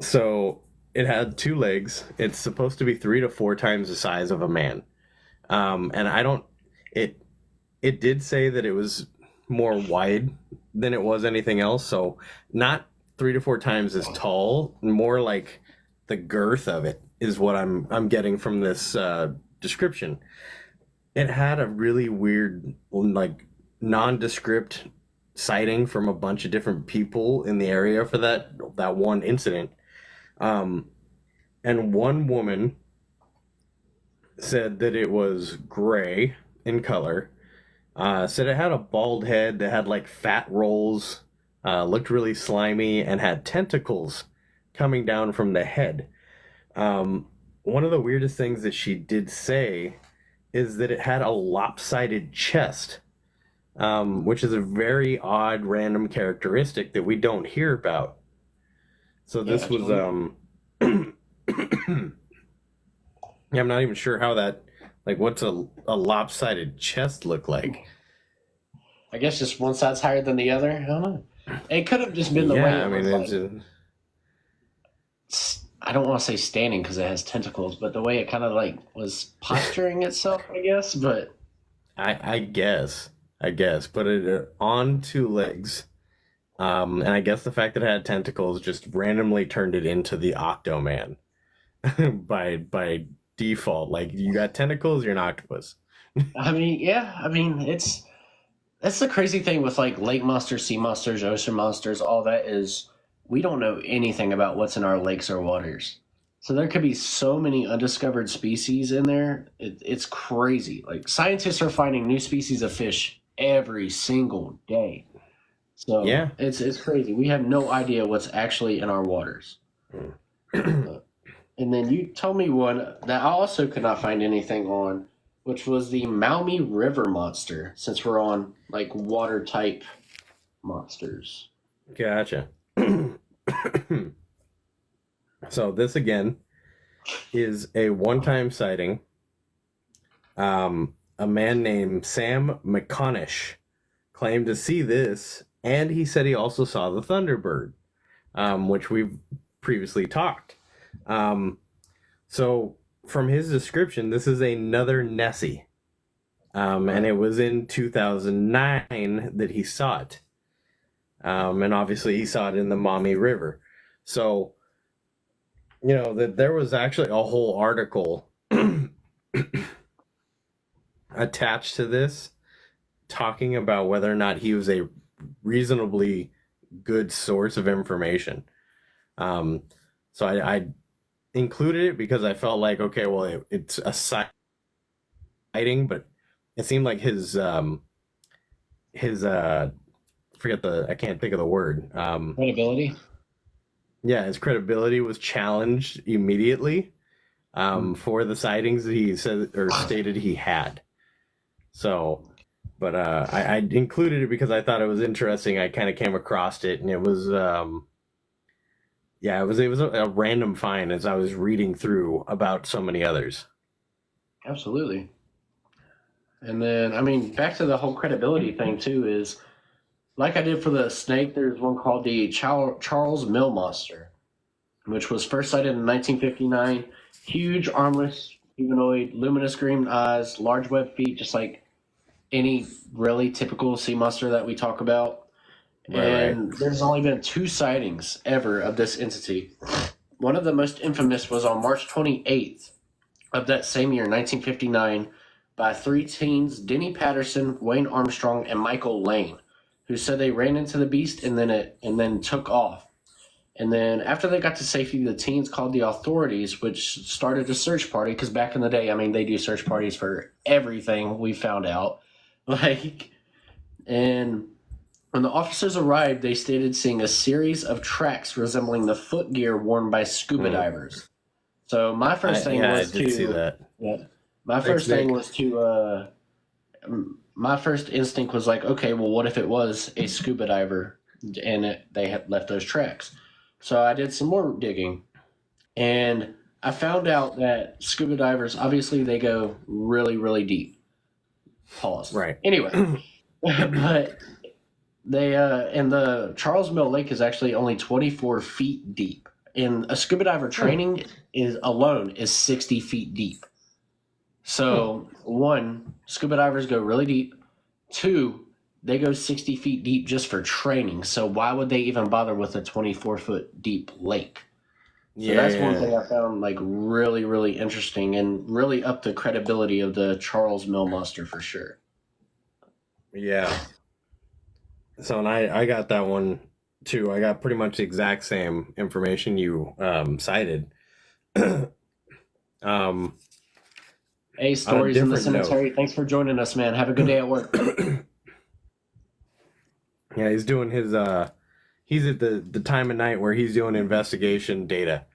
So it had 2 legs. It's supposed to be 3 to 4 times the size of a man. And I don't. It did say that it was more wide than it was anything else. So not 3 to 4 times as tall. More like the girth of it is what I'm getting from this description. It had a really weird, like, nondescript sighting from a bunch of different people in the area for that one incident. And one woman said that it was gray in color. Said it had a bald head that had like fat rolls, looked really slimy, and had tentacles coming down from the head. One of the weirdest things that she did say is that it had a lopsided chest, which is a very odd, random characteristic that we don't hear about. So this was, yeah, I'm not even sure how that, like, what's a lopsided chest look like? I guess just one side's higher than the other. I don't know. It could have just been the way. I mean, I don't want to say standing because it has tentacles, but the way it kind of like was posturing itself, I guess. But I guess, put it on 2 legs, and I guess the fact that it had tentacles just randomly turned it into the Octoman by default. Like, you got tentacles, you're an octopus. I mean, yeah, I mean that's the crazy thing with like lake monsters, sea monsters, ocean monsters. All that is, we don't know anything about what's in our lakes or waters. So there could be so many undiscovered species in there. It's crazy. Like, scientists are finding new species of fish every single day. So Yeah. it's crazy. We have no idea what's actually in our waters. And then you told me one that I also could not find anything on, which was the Maumee River monster, since we're on like water type monsters. Gotcha. So this again is a one-time sighting. A man named Sam McConish claimed to see this, and he said he also saw the Thunderbird, which we've previously talked. So from his description, this is another Nessie. And it was in 2009 that he saw it. And obviously he saw it in the Maumee River. So, you know, that there was actually a whole article attached to this talking about whether or not he was a reasonably good source of information. Um, so I included it because I felt like, okay, well, it's a sighting, but it seemed like his forget the I can't think of the word. Credibility. Yeah, his credibility was challenged immediately for the sightings that he said or stated he had. So, but I included it because I thought it was interesting. I kind of came across it, and it was yeah, it was a random find as I was reading through about so many others. Absolutely. And then, I mean, back to the whole credibility thing too is like I did for the snake. There's one called the Charles Mill monster, which was first sighted in 1959. Huge, armless, humanoid, luminous green eyes, large webbed feet, just like any really typical sea monster that we talk about. Right, And there's only been 2 sightings ever of this entity. One of the most infamous was on March 28th of that same year, 1959, by 3 teens, Denny Patterson, Wayne Armstrong, and Michael Lane, who said they ran into the beast and then took off. And then after they got to safety, the teens called the authorities, which started a search party. Because back in the day, I mean, they do search parties for everything. We found out, like, and when the officers arrived, they stated seeing a series of tracks resembling the footgear worn by scuba mm. divers. So my first thing Yeah, I was did see to that. yeah, my Thanks, first thing Nick. was to my first instinct was like, okay, well, what if it was a scuba diver and they had left those tracks? So I did some more digging, and I found out that scuba divers obviously they go really, really deep. Pause. Right. Anyway, but they and the Charles Mill Lake is actually only 24 feet deep, and a scuba diver Hmm. training is alone is 60 feet deep. Hmm. So, one, scuba divers go really deep. Two, they go 60 feet deep just for training. So, why would they even bother with a 24-foot deep lake? So, Yeah, that's one yeah, thing I found like really, really interesting and really up the credibility of the Charles Mill Monster for sure. yeah. So, and I got that one too. I got pretty much the exact same information you cited. um, Hey, on a Stories in the different note, Cemetery. Thanks for joining us, man. Have a good day at work. yeah, he's doing his he's at the time of night where he's doing investigation data.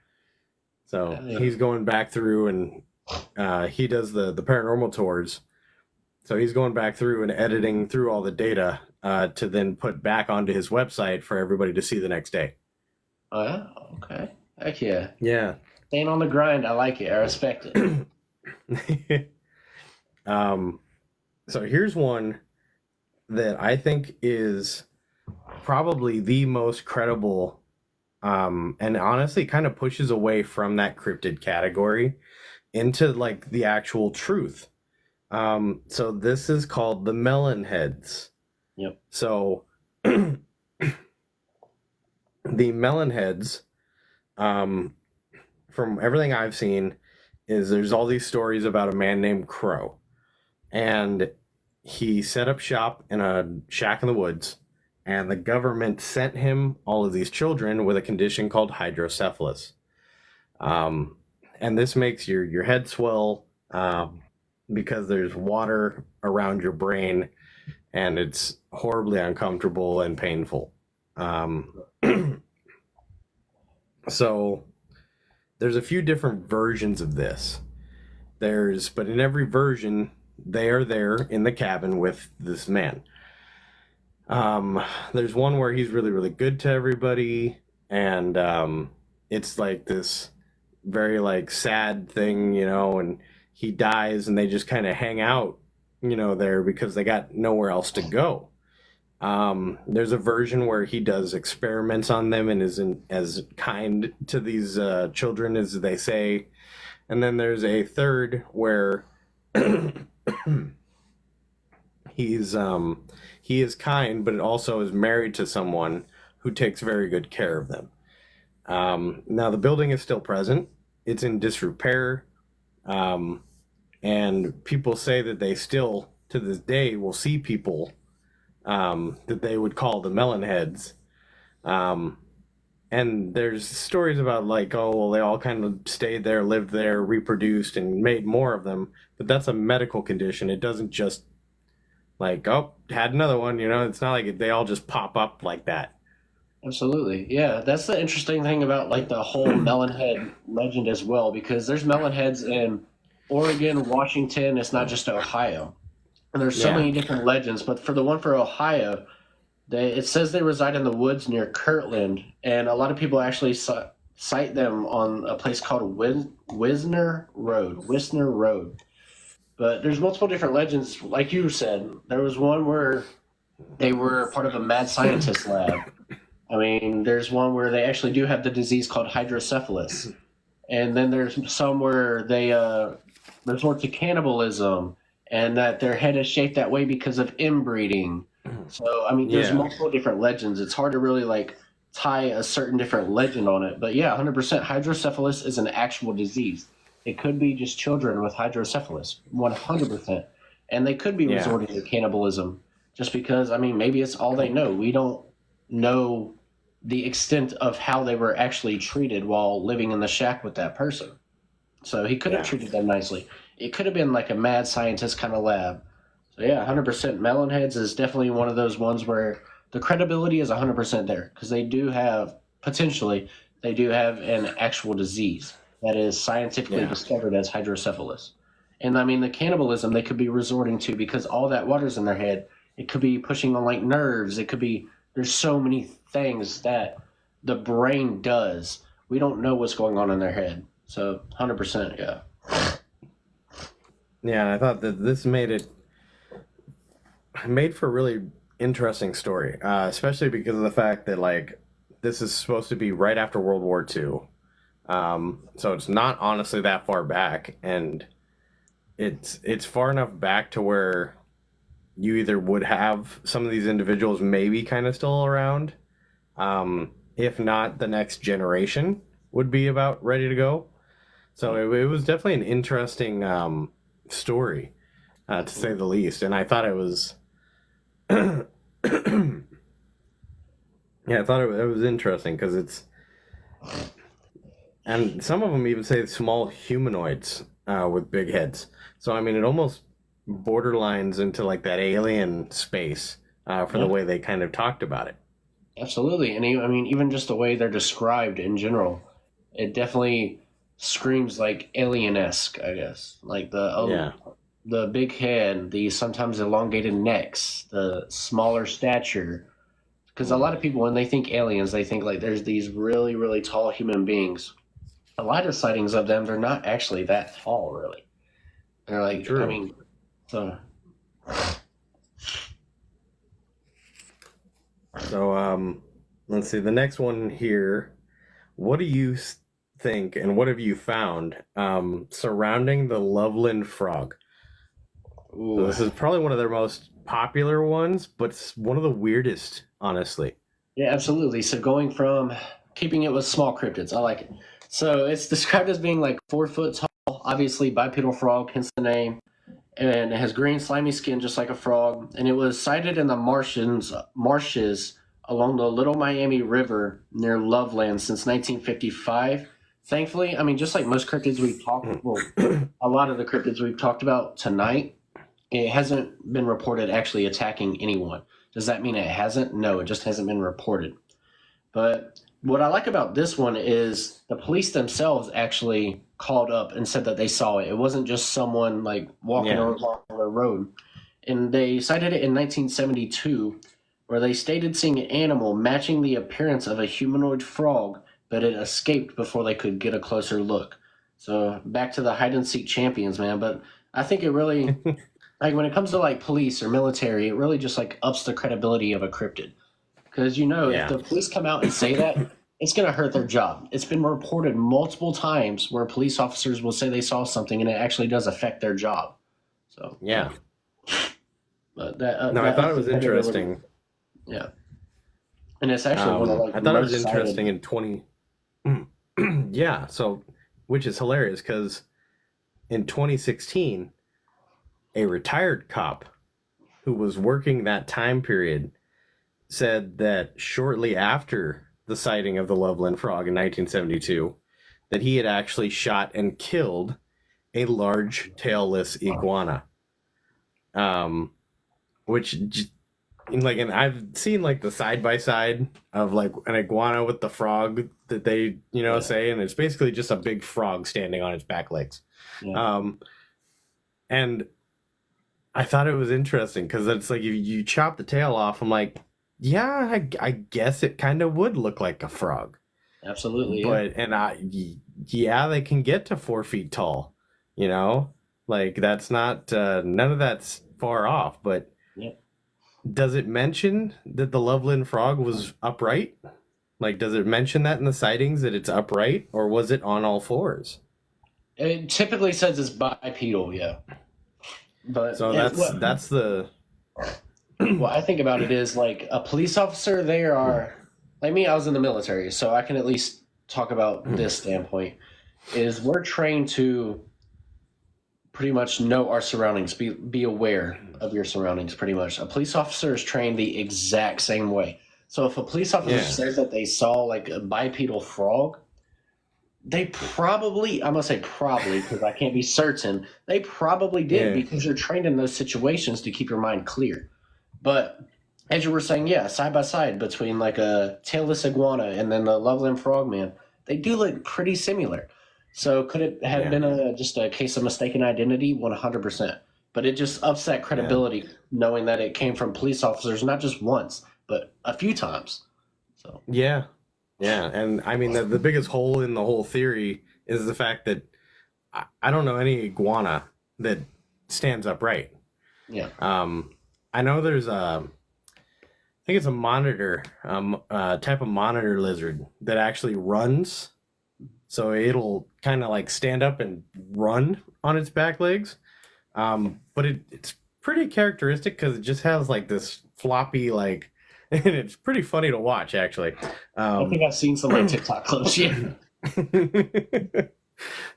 So Yeah. he's going back through and he does the paranormal tours. So he's going back through and editing through all the data to then put back onto his website for everybody to see the next day. Oh, yeah? Okay. Heck yeah. Yeah. Staying on the grind. I like it. I respect it. um, so here's one that I think is probably the most credible, and honestly kind of pushes away from that cryptid category into like the actual truth. So this is called the melon heads. Yep. So the melon heads, um, from everything I've seen, is there's all these stories about a man named Crow, and he set up shop in a shack in the woods, and the government sent him all of these children with a condition called hydrocephalus. Um, and this makes your head swell because there's water around your brain, and it's horribly uncomfortable and painful. Um, so there's a few different versions of this. But in every version, they are there in the cabin with this man. There's one where he's really, really good to everybody, and it's like this very like sad thing, and he dies, and they just kind of hang out, there because they got nowhere else to go. There's a version where he does experiments on them and isn't as kind to these children as they say, and then there's a third where he's he is kind, but also is married to someone who takes very good care of them. Now the building is still present; it's in disrepair, and people say that they still to this day will see people that they would call the melon heads. And there's stories about like, oh, well, they all kind of stayed there, lived there, reproduced, and made more of them. But that's a medical condition. It doesn't just like, oh, had another one. You know, it's not like they all just pop up like that. Absolutely. Yeah, that's the interesting thing about like the whole melonhead legend as well, because there's melonheads in Oregon, Washington. It's not just Ohio. And there's so Yeah. many different legends, but for the one for Ohio, it says they reside in the woods near Kirtland, and a lot of people actually cite them on a place called Wisner Road. Wisner Road. But there's multiple different legends, like you said. There was one where they were part of a mad scientist lab. I mean, there's one where they actually do have the disease called hydrocephalus, and then there's some where they resort to cannibalism, and that their head is shaped that way because of inbreeding. So, I mean, there's Yeah. multiple different legends. It's hard to really like tie a certain different legend on it. But yeah, 100% hydrocephalus is an actual disease. It could be just children with hydrocephalus, 100%. And they could be Yeah. resorting to cannibalism just because, I mean, maybe it's all they know. We don't know the extent of how they were actually treated while living in the shack with that person. So he could have Yeah. treated them nicely. It could have been like a mad scientist kind of lab. So yeah, 100%. Melonheads is definitely one of those ones where the credibility is 100% there because they do have potentially they do have an actual disease that is scientifically Yeah. discovered as hydrocephalus. And I mean the cannibalism they could be resorting to because all that water's in their head. It could be pushing on like nerves. It could be there's so many things that the brain does. We don't know what's going on in their head. So 100%, yeah. Yeah, and I thought that this made for a really interesting story, especially because of the fact that like this is supposed to be right after World War II, so it's not honestly that far back, and it's far enough back to where you either would have some of these individuals maybe kind of still around, if not the next generation would be about ready to go. So it was definitely an interesting story, to say the least, and I thought it was. Yeah, I thought it was interesting because and some of them even say small humanoids with big heads. So I mean, it almost borderlines into like that alien space for the Yeah. way they kind of talked about it. Absolutely. And I mean, even just the way they're described in general, it definitely screams like alien-esque, I guess. Like Yeah, the big head, the sometimes elongated necks, the smaller stature. Because a lot of people, when they think aliens, they think like there's these really, really tall human beings. A lot of sightings of them, they're not actually that tall, really. They're like, I true. mean, so So let's see the next one here. What do you think, and what have you found surrounding the Loveland frog? So ooh. this is probably one of their most popular ones, but it's one of the weirdest, honestly. Yeah, absolutely. So going from keeping it with small cryptids, I like it. So it's described as being like 4 foot tall, obviously bipedal frog, hence the name, and it has green slimy skin just like a frog. And it was sighted in the marshes along the Little Miami River near Loveland since 1955. Thankfully, I mean, just like most cryptids we've talked, well, a lot of the cryptids we've talked about tonight, it hasn't been reported actually attacking anyone. Does that mean it hasn't? No, it just hasn't been reported. But what I like about this one is the police themselves actually called up and said that they saw it. It wasn't just someone like walking Yeah. along the road. And they cited it in 1972, where they stated seeing an animal matching the appearance of a humanoid frog, but it escaped before they could get a closer look. So back to the hide and seek champions, man. But I think it really like when it comes to like police or military, it really just like ups the credibility of a cryptid. Because you know, if Yeah. the police come out and say that, it's going to hurt their job. It's been reported multiple times where police officers will say they saw something and it actually does affect their job. So Yeah. but that No, I that thought ups it the was credibility. interesting. Yeah, and it's actually one of like I the thought it was most interesting cited. in 20. Yeah, so which is hilarious because in 2016, a retired cop who was working that time period said that shortly after the sighting of the Loveland frog in 1972, that he had actually shot and killed a large tailless iguana. Which, like, and I've seen like the side by side of like an iguana with the frog that they, say, and it's basically just a big frog standing on its back legs. Yeah. And I thought it was interesting because it's like you chop the tail off. I'm like, yeah, I guess it kind of would look like a frog. Absolutely. But yeah, they can get to 4 feet tall. Like that's not none of that's far off. But does it mention that the Loveland frog was upright? Like, does it mention that in the sightings that it's upright, or was it on all fours? It typically says it's bipedal, yeah. But so that's the. What I think about it is like a police officer. They are like me. I was in the military, so I can at least talk about this standpoint. Is we're trained to pretty much know our surroundings, be aware of your surroundings. Pretty much, a police officer is trained the exact same way. So if a police officer says that they saw like a bipedal frog, they probably, I'm going to say probably because I can't be certain, they probably did because you're trained in those situations to keep your mind clear. But as you were saying, side by side between like a tailless iguana and then the Loveland frogman, they do look pretty similar. So could it have been just a case of mistaken identity? 100%. But it just upset credibility knowing that it came from police officers, not just once, but a few times. So yeah, and I mean the biggest hole in the whole theory is the fact that I don't know any iguana that stands upright. Yeah. I know there's I think it's a monitor, type of monitor lizard that actually runs. So it'll kind of like stand up and run on its back legs. But it's pretty characteristic because it just has like this floppy, like, and it's pretty funny to watch actually. I think I've seen some like TikTok clips. Yeah.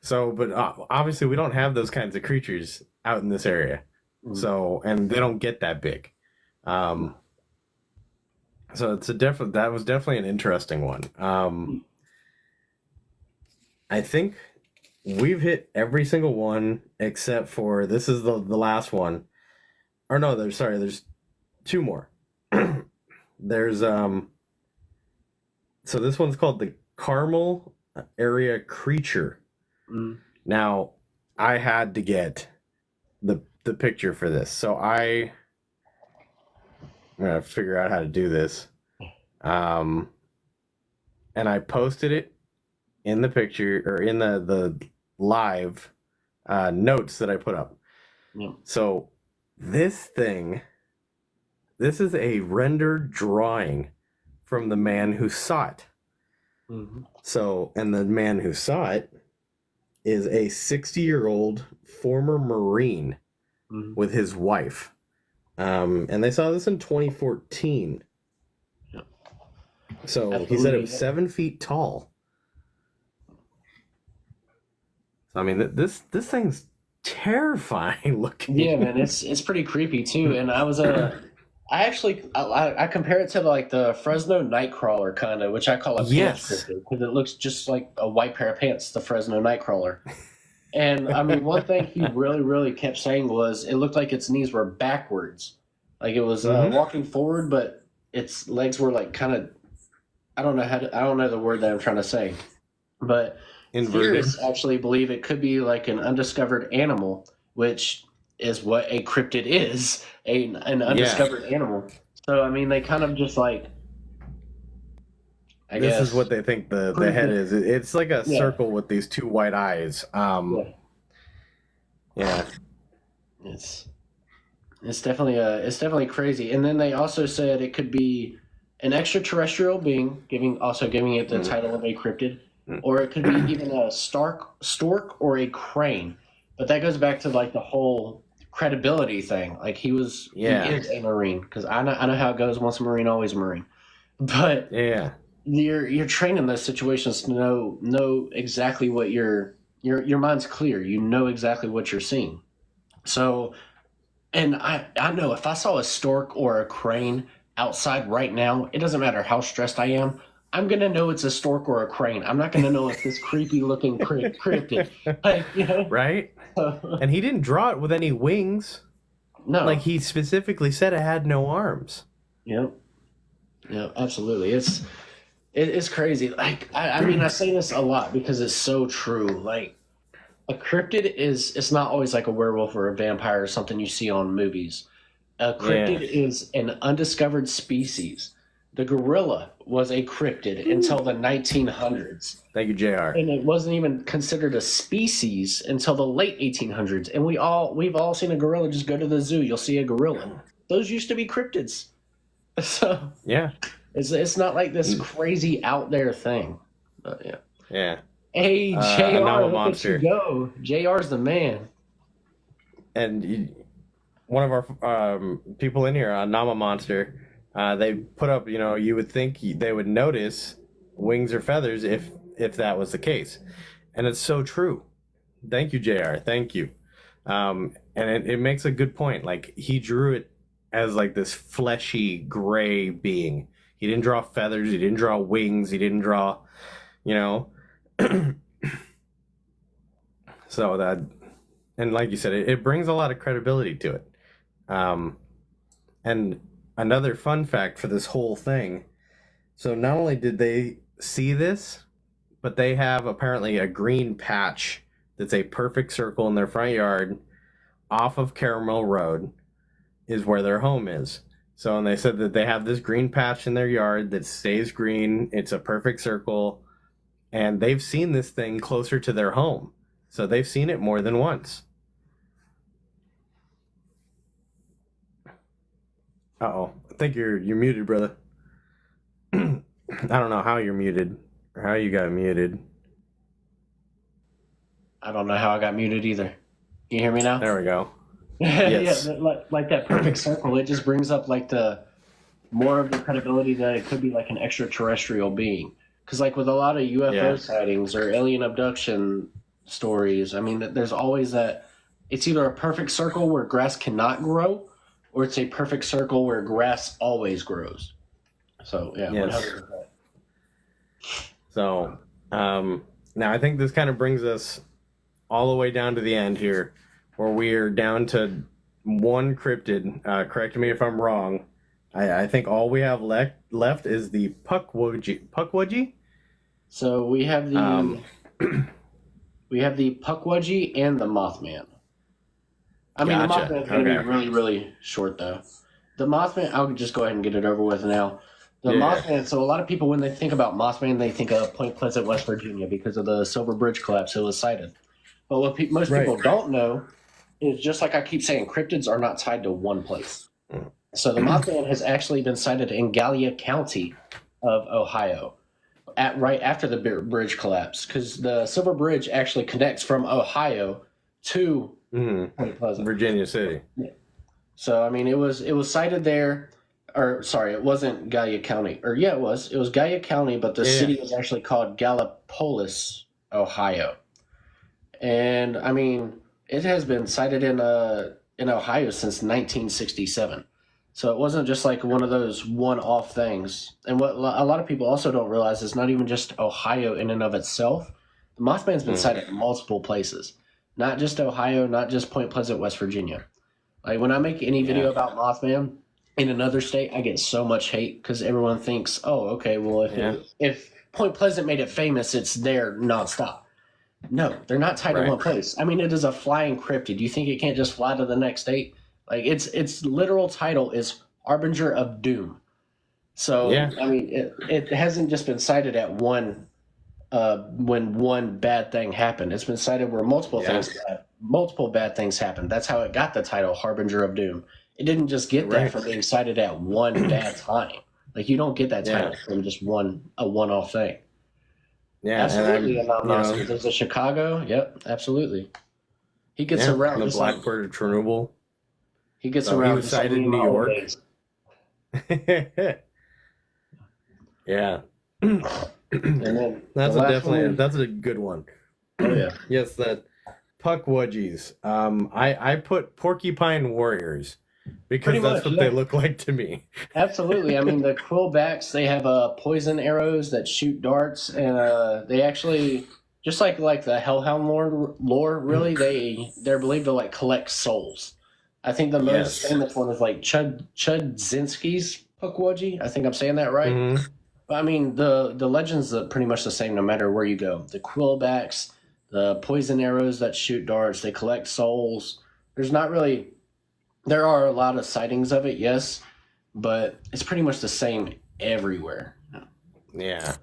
So, but obviously we don't have those kinds of creatures out in this area. So, and they don't get that big. So it's that was definitely an interesting one. I think we've hit every single one except for this is the last one. Or no, there's 2 more. There's so this one's called the Carmel Area Creature. Now, I had to get the picture for this. So I'm gonna figure out how to do this. And I posted it in the picture or in the live notes that I put up. So this is a rendered drawing from the man who saw it. So, and the man who saw it is a 60-year-old former Marine with his wife. And they saw this in 2014. So absolutely. He said it was 7 feet tall. So, I mean, this thing's terrifying looking. Yeah, man, it's pretty creepy too. And I compare it to like the Fresno Nightcrawler kind of, which I call a pants cryptid because it looks just like a white pair of pants, the Fresno Nightcrawler. And I mean, one thing he really, really kept saying was it looked like its knees were backwards, like it was walking forward, but its legs were like kind of, I don't know the word that I'm trying to say, but theorists actually believe it could be like an undiscovered animal, which is what a cryptid is, an undiscovered animal. So, I mean, they kind of just like, I guess. This is what they think the head is. It's like a circle with these 2 white eyes. It's definitely crazy. And then they also said it could be an extraterrestrial being, giving it the title of a cryptid, or it could be even a stork or a crane. But that goes back to like the whole credibility thing. Like he is a Marine, because I know how it goes. Once a Marine, always a Marine. But you're trained in those situations to know exactly what your mind's clear. You know exactly what you're seeing. So And I know if I saw a stork or a crane outside right now, it doesn't matter how stressed I am. I'm gonna know it's a stork or a crane. I'm not gonna know it's this creepy looking cryptid. Like, you know, Right? And he didn't draw it with any wings. Like no. he specifically said it had no arms. Yep. Yeah, absolutely. It's crazy. Like I mean, I say this a lot because it's so true. Like a cryptid is it's not always like a werewolf or a vampire or something you see on movies. A cryptid Yeah. is an undiscovered species. The gorilla was a cryptid until the 1900s. Thank you, JR. And it wasn't even considered a species until the late 1800s. And we've all seen a gorilla. Just go to the zoo, you'll see a gorilla. Those used to be cryptids. So Yeah. it's not like this crazy out there thing. But yeah. Yeah. Hey, I'm JR, now a look monster. at you go. JR's the man. And one of our people in here, Nama Monster, they put up, you would think they would notice wings or feathers if that was the case. And it's so true. Thank you, JR. Thank you. And it makes a good point. Like, he drew it as like this fleshy gray being. He didn't draw feathers. He didn't draw wings. He didn't draw, so that, and like you said, it brings a lot of credibility to it. And another fun fact for this whole thing. So not only did they see this, but they have apparently a green patch that's a perfect circle in their front yard off of Caramel Road is where their home is. So, and they said that they have this green patch in their yard that stays green. It's a perfect circle. And they've seen this thing closer to their home. So they've seen it more than once. Uh-oh. I think you're muted, brother. I don't know how you're muted or how you got muted. I don't know how I got muted either. Can you hear me now? There we go. Yeah, like that perfect circle. It just brings up like the more of the credibility that it could be like an extraterrestrial being. Because like with a lot of UFO sightings or alien abduction stories, I mean, there's always that. It's either a perfect circle where grass cannot grow, or it's a perfect circle where grass always grows. So yeah, Yes. 100%. So now I think this kind of brings us all the way down to the end here, where we are down to one cryptid. Correct me if I'm wrong. I think all we have left is the Pukwudgie. So we have the we have the Pukwudgie and the Mothman. I mean, Gotcha. the Mothman's going to be really, really short, though. The Mothman, I'll just go ahead and get it over with now. The Mothman, so a lot of people, when they think about Mothman, they think of Point Pleasant, West Virginia, because of the Silver Bridge collapse. It was sighted. But what most people don't know is, just like I keep saying, cryptids are not tied to one place. So the Mothman has actually been sighted in Gallia County of Ohio, right after the bridge collapse, because the Silver Bridge actually connects from Ohio to Point Pleasant, Virginia City. Yeah. So I mean, it was sighted there, or sorry, it wasn't Gallia County, or yeah, it was Gallia County, but the city was actually called Gallipolis, Ohio, and I mean, it has been sighted in Ohio since 1967. So it wasn't just like one of those one-off things. And what a lot of people also don't realize is not even just Ohio in and of itself. The Mothman's been sighted in multiple places. Not just Ohio, not just Point Pleasant, West Virginia. Like when I make any video about Mothman in another state, I get so much hate because everyone thinks, oh, okay, well, if Point Pleasant made it famous, it's there nonstop. No, they're not tied to one place. I mean, it is a flying cryptid. You think it can't just fly to the next state? Like its literal title is Harbinger of Doom. So I mean, it hasn't just been cited at one when one bad thing happened. It's been cited where multiple bad things happened. That's how it got the title Harbinger of Doom. It didn't just get that from being cited at one bad time. Like you don't get that title from just a one-off thing. Yeah, absolutely. There's a Chicago. Yep, absolutely. He gets around. The Blackbird of Chernobyl. He gets around. He was sighted in New York. Yeah. And then that's a good one. Oh yeah. Yes, that Puckwudgies. I put porcupine warriors because Pretty that's much, what yeah. they look like to me. Absolutely. I mean, the quillbacks, they have poison arrows that shoot darts, and they actually, just like the Hellhound lore, really, they're believed to like collect souls. I think the most Yes. famous one is like Chudzinski's Pukwudgie. I think I'm saying that right. Hmm. But I mean, the legends are pretty much the same no matter where you go. The quillbacks, the poison arrows that shoot darts, they collect souls. There's not really, there are a lot of sightings of it, yes, but it's pretty much the same everywhere. Yeah.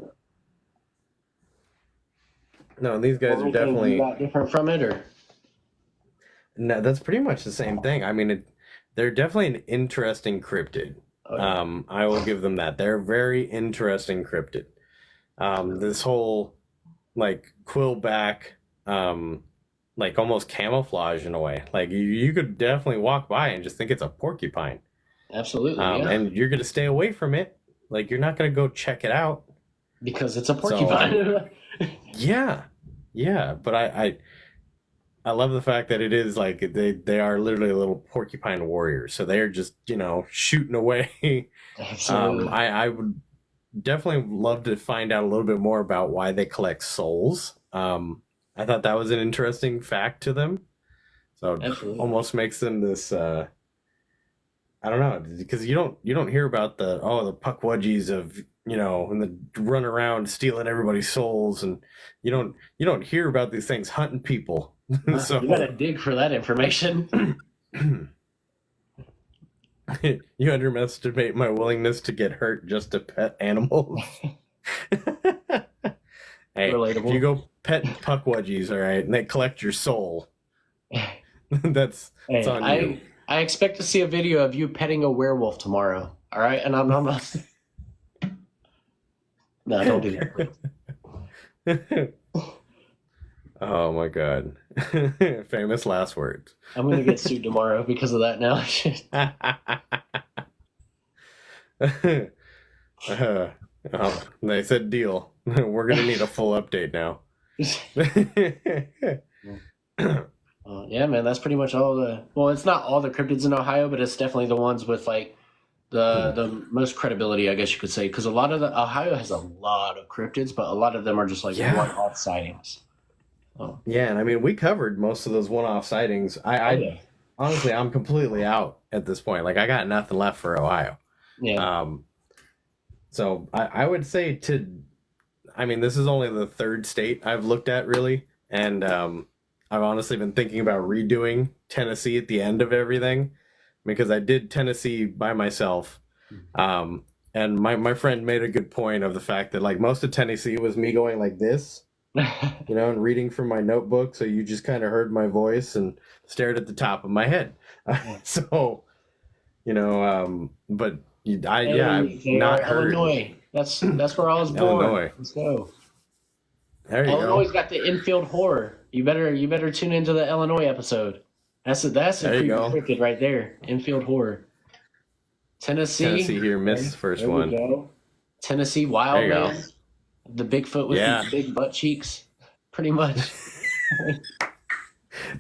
No, these guys are Anything you definitely. got different from it, or No, that's pretty much the same thing. I mean, they're definitely an interesting cryptid. oh, yeah. I will give them that. They're very interesting cryptid. This whole like quillback, like almost camouflage in a way. Like you could definitely walk by and just think it's a porcupine. Absolutely, yeah, And you're gonna stay away from it. Like you're not gonna go check it out. because it's a So porcupine. yeah, yeah. But I love the fact that it is like they are literally little porcupine warriors. So they're just shooting away. Absolutely. I would definitely love to find out a little bit more about why they collect souls. I thought that was an interesting fact to them. So it Absolutely. almost makes them this. I don't know, because you don't hear about the puckwudgies of and the run around stealing everybody's souls, and you don't hear about these things hunting people. You gotta dig for that information. You underestimate my willingness to get hurt just to pet animals. Hey, if you Relatable. go pet puckwudgies, all right, and they collect your soul, that's Hey, on you. I expect to see a video of you petting a werewolf tomorrow. All right, and I'm not. No, don't do that. Please. Oh my god. Famous last words. I'm gonna get sued tomorrow because of that. Now, They said deal. We're gonna need a full update now. yeah, man, that's pretty much all the. Well, it's not all the cryptids in Ohio, but it's definitely the ones with like the most credibility, I guess you could say, because a lot of the Ohio has a lot of cryptids, but a lot of them are just like Yeah. one-off sightings. Oh, Yeah, and I mean we covered most of those one-off sightings. I yeah, honestly I'm completely out at this point. Like I got nothing left for Ohio. yeah. So I would say I mean, this is only the third state I've looked at really, and I've honestly been thinking about redoing Tennessee at the end of everything because I did Tennessee by myself, and my friend made a good point of the fact that like most of Tennessee was me going like this, and reading from my notebook, so you just kind of heard my voice and stared at the top of my head. So, but I've not heard Illinois. That's where I was born. Illinois. Let's go. There you Illinois go. got the infield horror. You better tune into the Illinois episode. That's a There you creepy go. cryptid right there. Infield horror. Tennessee Here missed the first there we one. go. Tennessee There wild you go. man. The Bigfoot with Yeah. the big butt cheeks. Pretty much.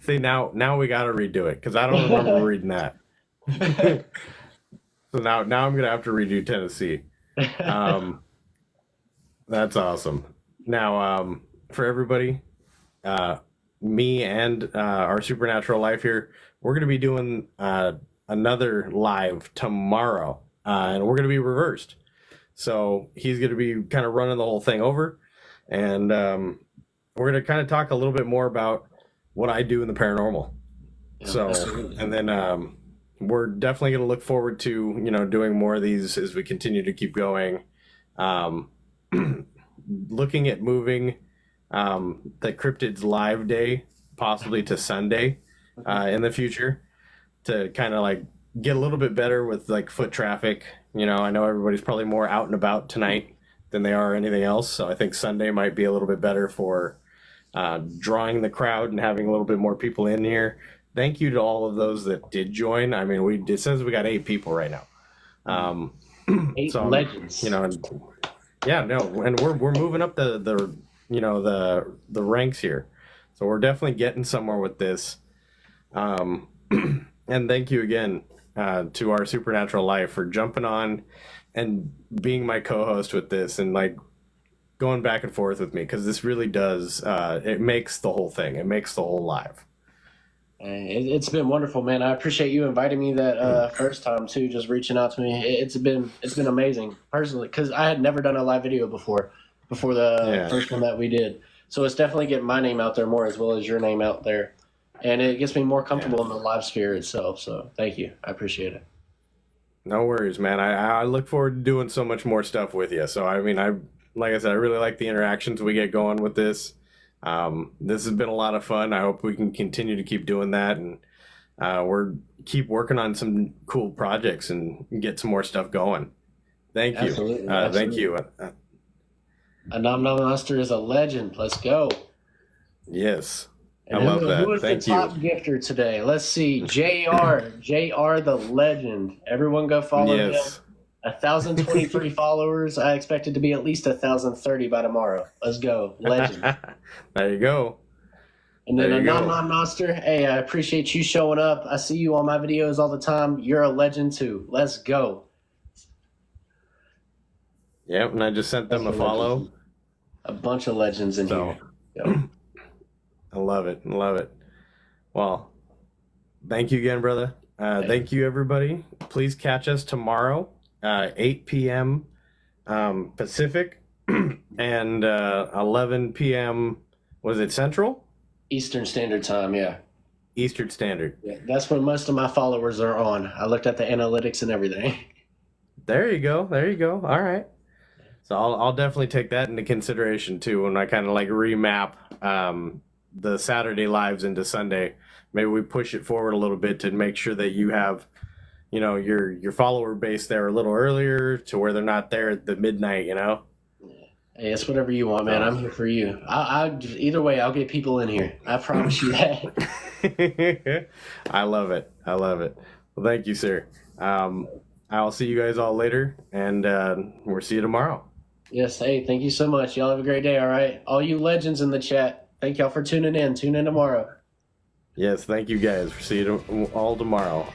See, now we got to redo it because I don't remember reading that. So now I'm gonna have to redo Tennessee. That's awesome. Now, for everybody, me and our supernatural life here, we're gonna be doing another live tomorrow, and we're gonna be reversed. So he's gonna be kind of running the whole thing over, and we're gonna kind of talk a little bit more about what I do in the paranormal. So, Absolutely. and then we're definitely going to look forward to doing more of these as we continue to keep going. Looking at moving the cryptids live day possibly to Sunday in the future to kind of like get a little bit better with like foot traffic. I know everybody's probably more out and about tonight than they are anything else, so I think Sunday might be a little bit better for drawing the crowd and having a little bit more people in here. Thank you to all of those that did join. I mean, it says we got 8 people right now. 8 so legends. and we're moving up the ranks here. So we're definitely getting somewhere with this. And thank you again to our Supernatural Life for jumping on and being my co-host with this, and like going back and forth with me, because this really does, it makes the whole thing. It makes the whole live. It's been wonderful, man. I appreciate you inviting me that first time too, just reaching out to me. It's been amazing personally, because I had never done a live video before the first one that we did. So it's definitely getting my name out there more, as well as your name out there, and it gets me more comfortable in the live sphere itself. So thank you, I appreciate it. No worries, man. I look forward to doing so much more stuff with you. So I mean, like I said, I really like the interactions we get going with this. This has been a lot of fun. I hope we can continue to keep doing that, and keep working on some cool projects and get some more stuff going. Thank you. Absolutely. Thank you. A Nom Nom Monster is a legend. Let's go. Yes. And I love that. Who was Thank the top gifter today? Let's see. JR the legend. Everyone go follow him. 1,023 followers. I expect it to be at least 1,030 by tomorrow. Let's go. Legend. There you go. And then a Nom Nom Monster. Hey, I appreciate you showing up. I see you on my videos all the time. You're a legend too. Let's go. Yep, and I just sent them a follow. Legends. A bunch of legends in here. Yep. I love it. Love it. Well, thank you again, brother. Thank you, everybody. Please catch us tomorrow, 8 p.m. Pacific and 11 p.m. Was it Central? Eastern Standard Time, yeah. Eastern Standard. Yeah, that's when most of my followers are on. I looked at the analytics and everything. There you go. There you go. All right. So I'll definitely take that into consideration too when I kind of like remap the Saturday lives into Sunday. Maybe we push it forward a little bit to make sure that you have, you know, your follower base there a little earlier, to where they're not there at the midnight, you know. Hey, it's whatever you want, man. I'm here for you. I either way, I'll get people in here. I promise you that. I love it. I love it. Well, thank you, sir. I'll see you guys all later, and we'll see you tomorrow. Yes. Hey, thank you so much. Y'all have a great day. All right. All you legends in the chat, thank y'all for tuning in. Tune in tomorrow. Yes. Thank you guys. See you all tomorrow.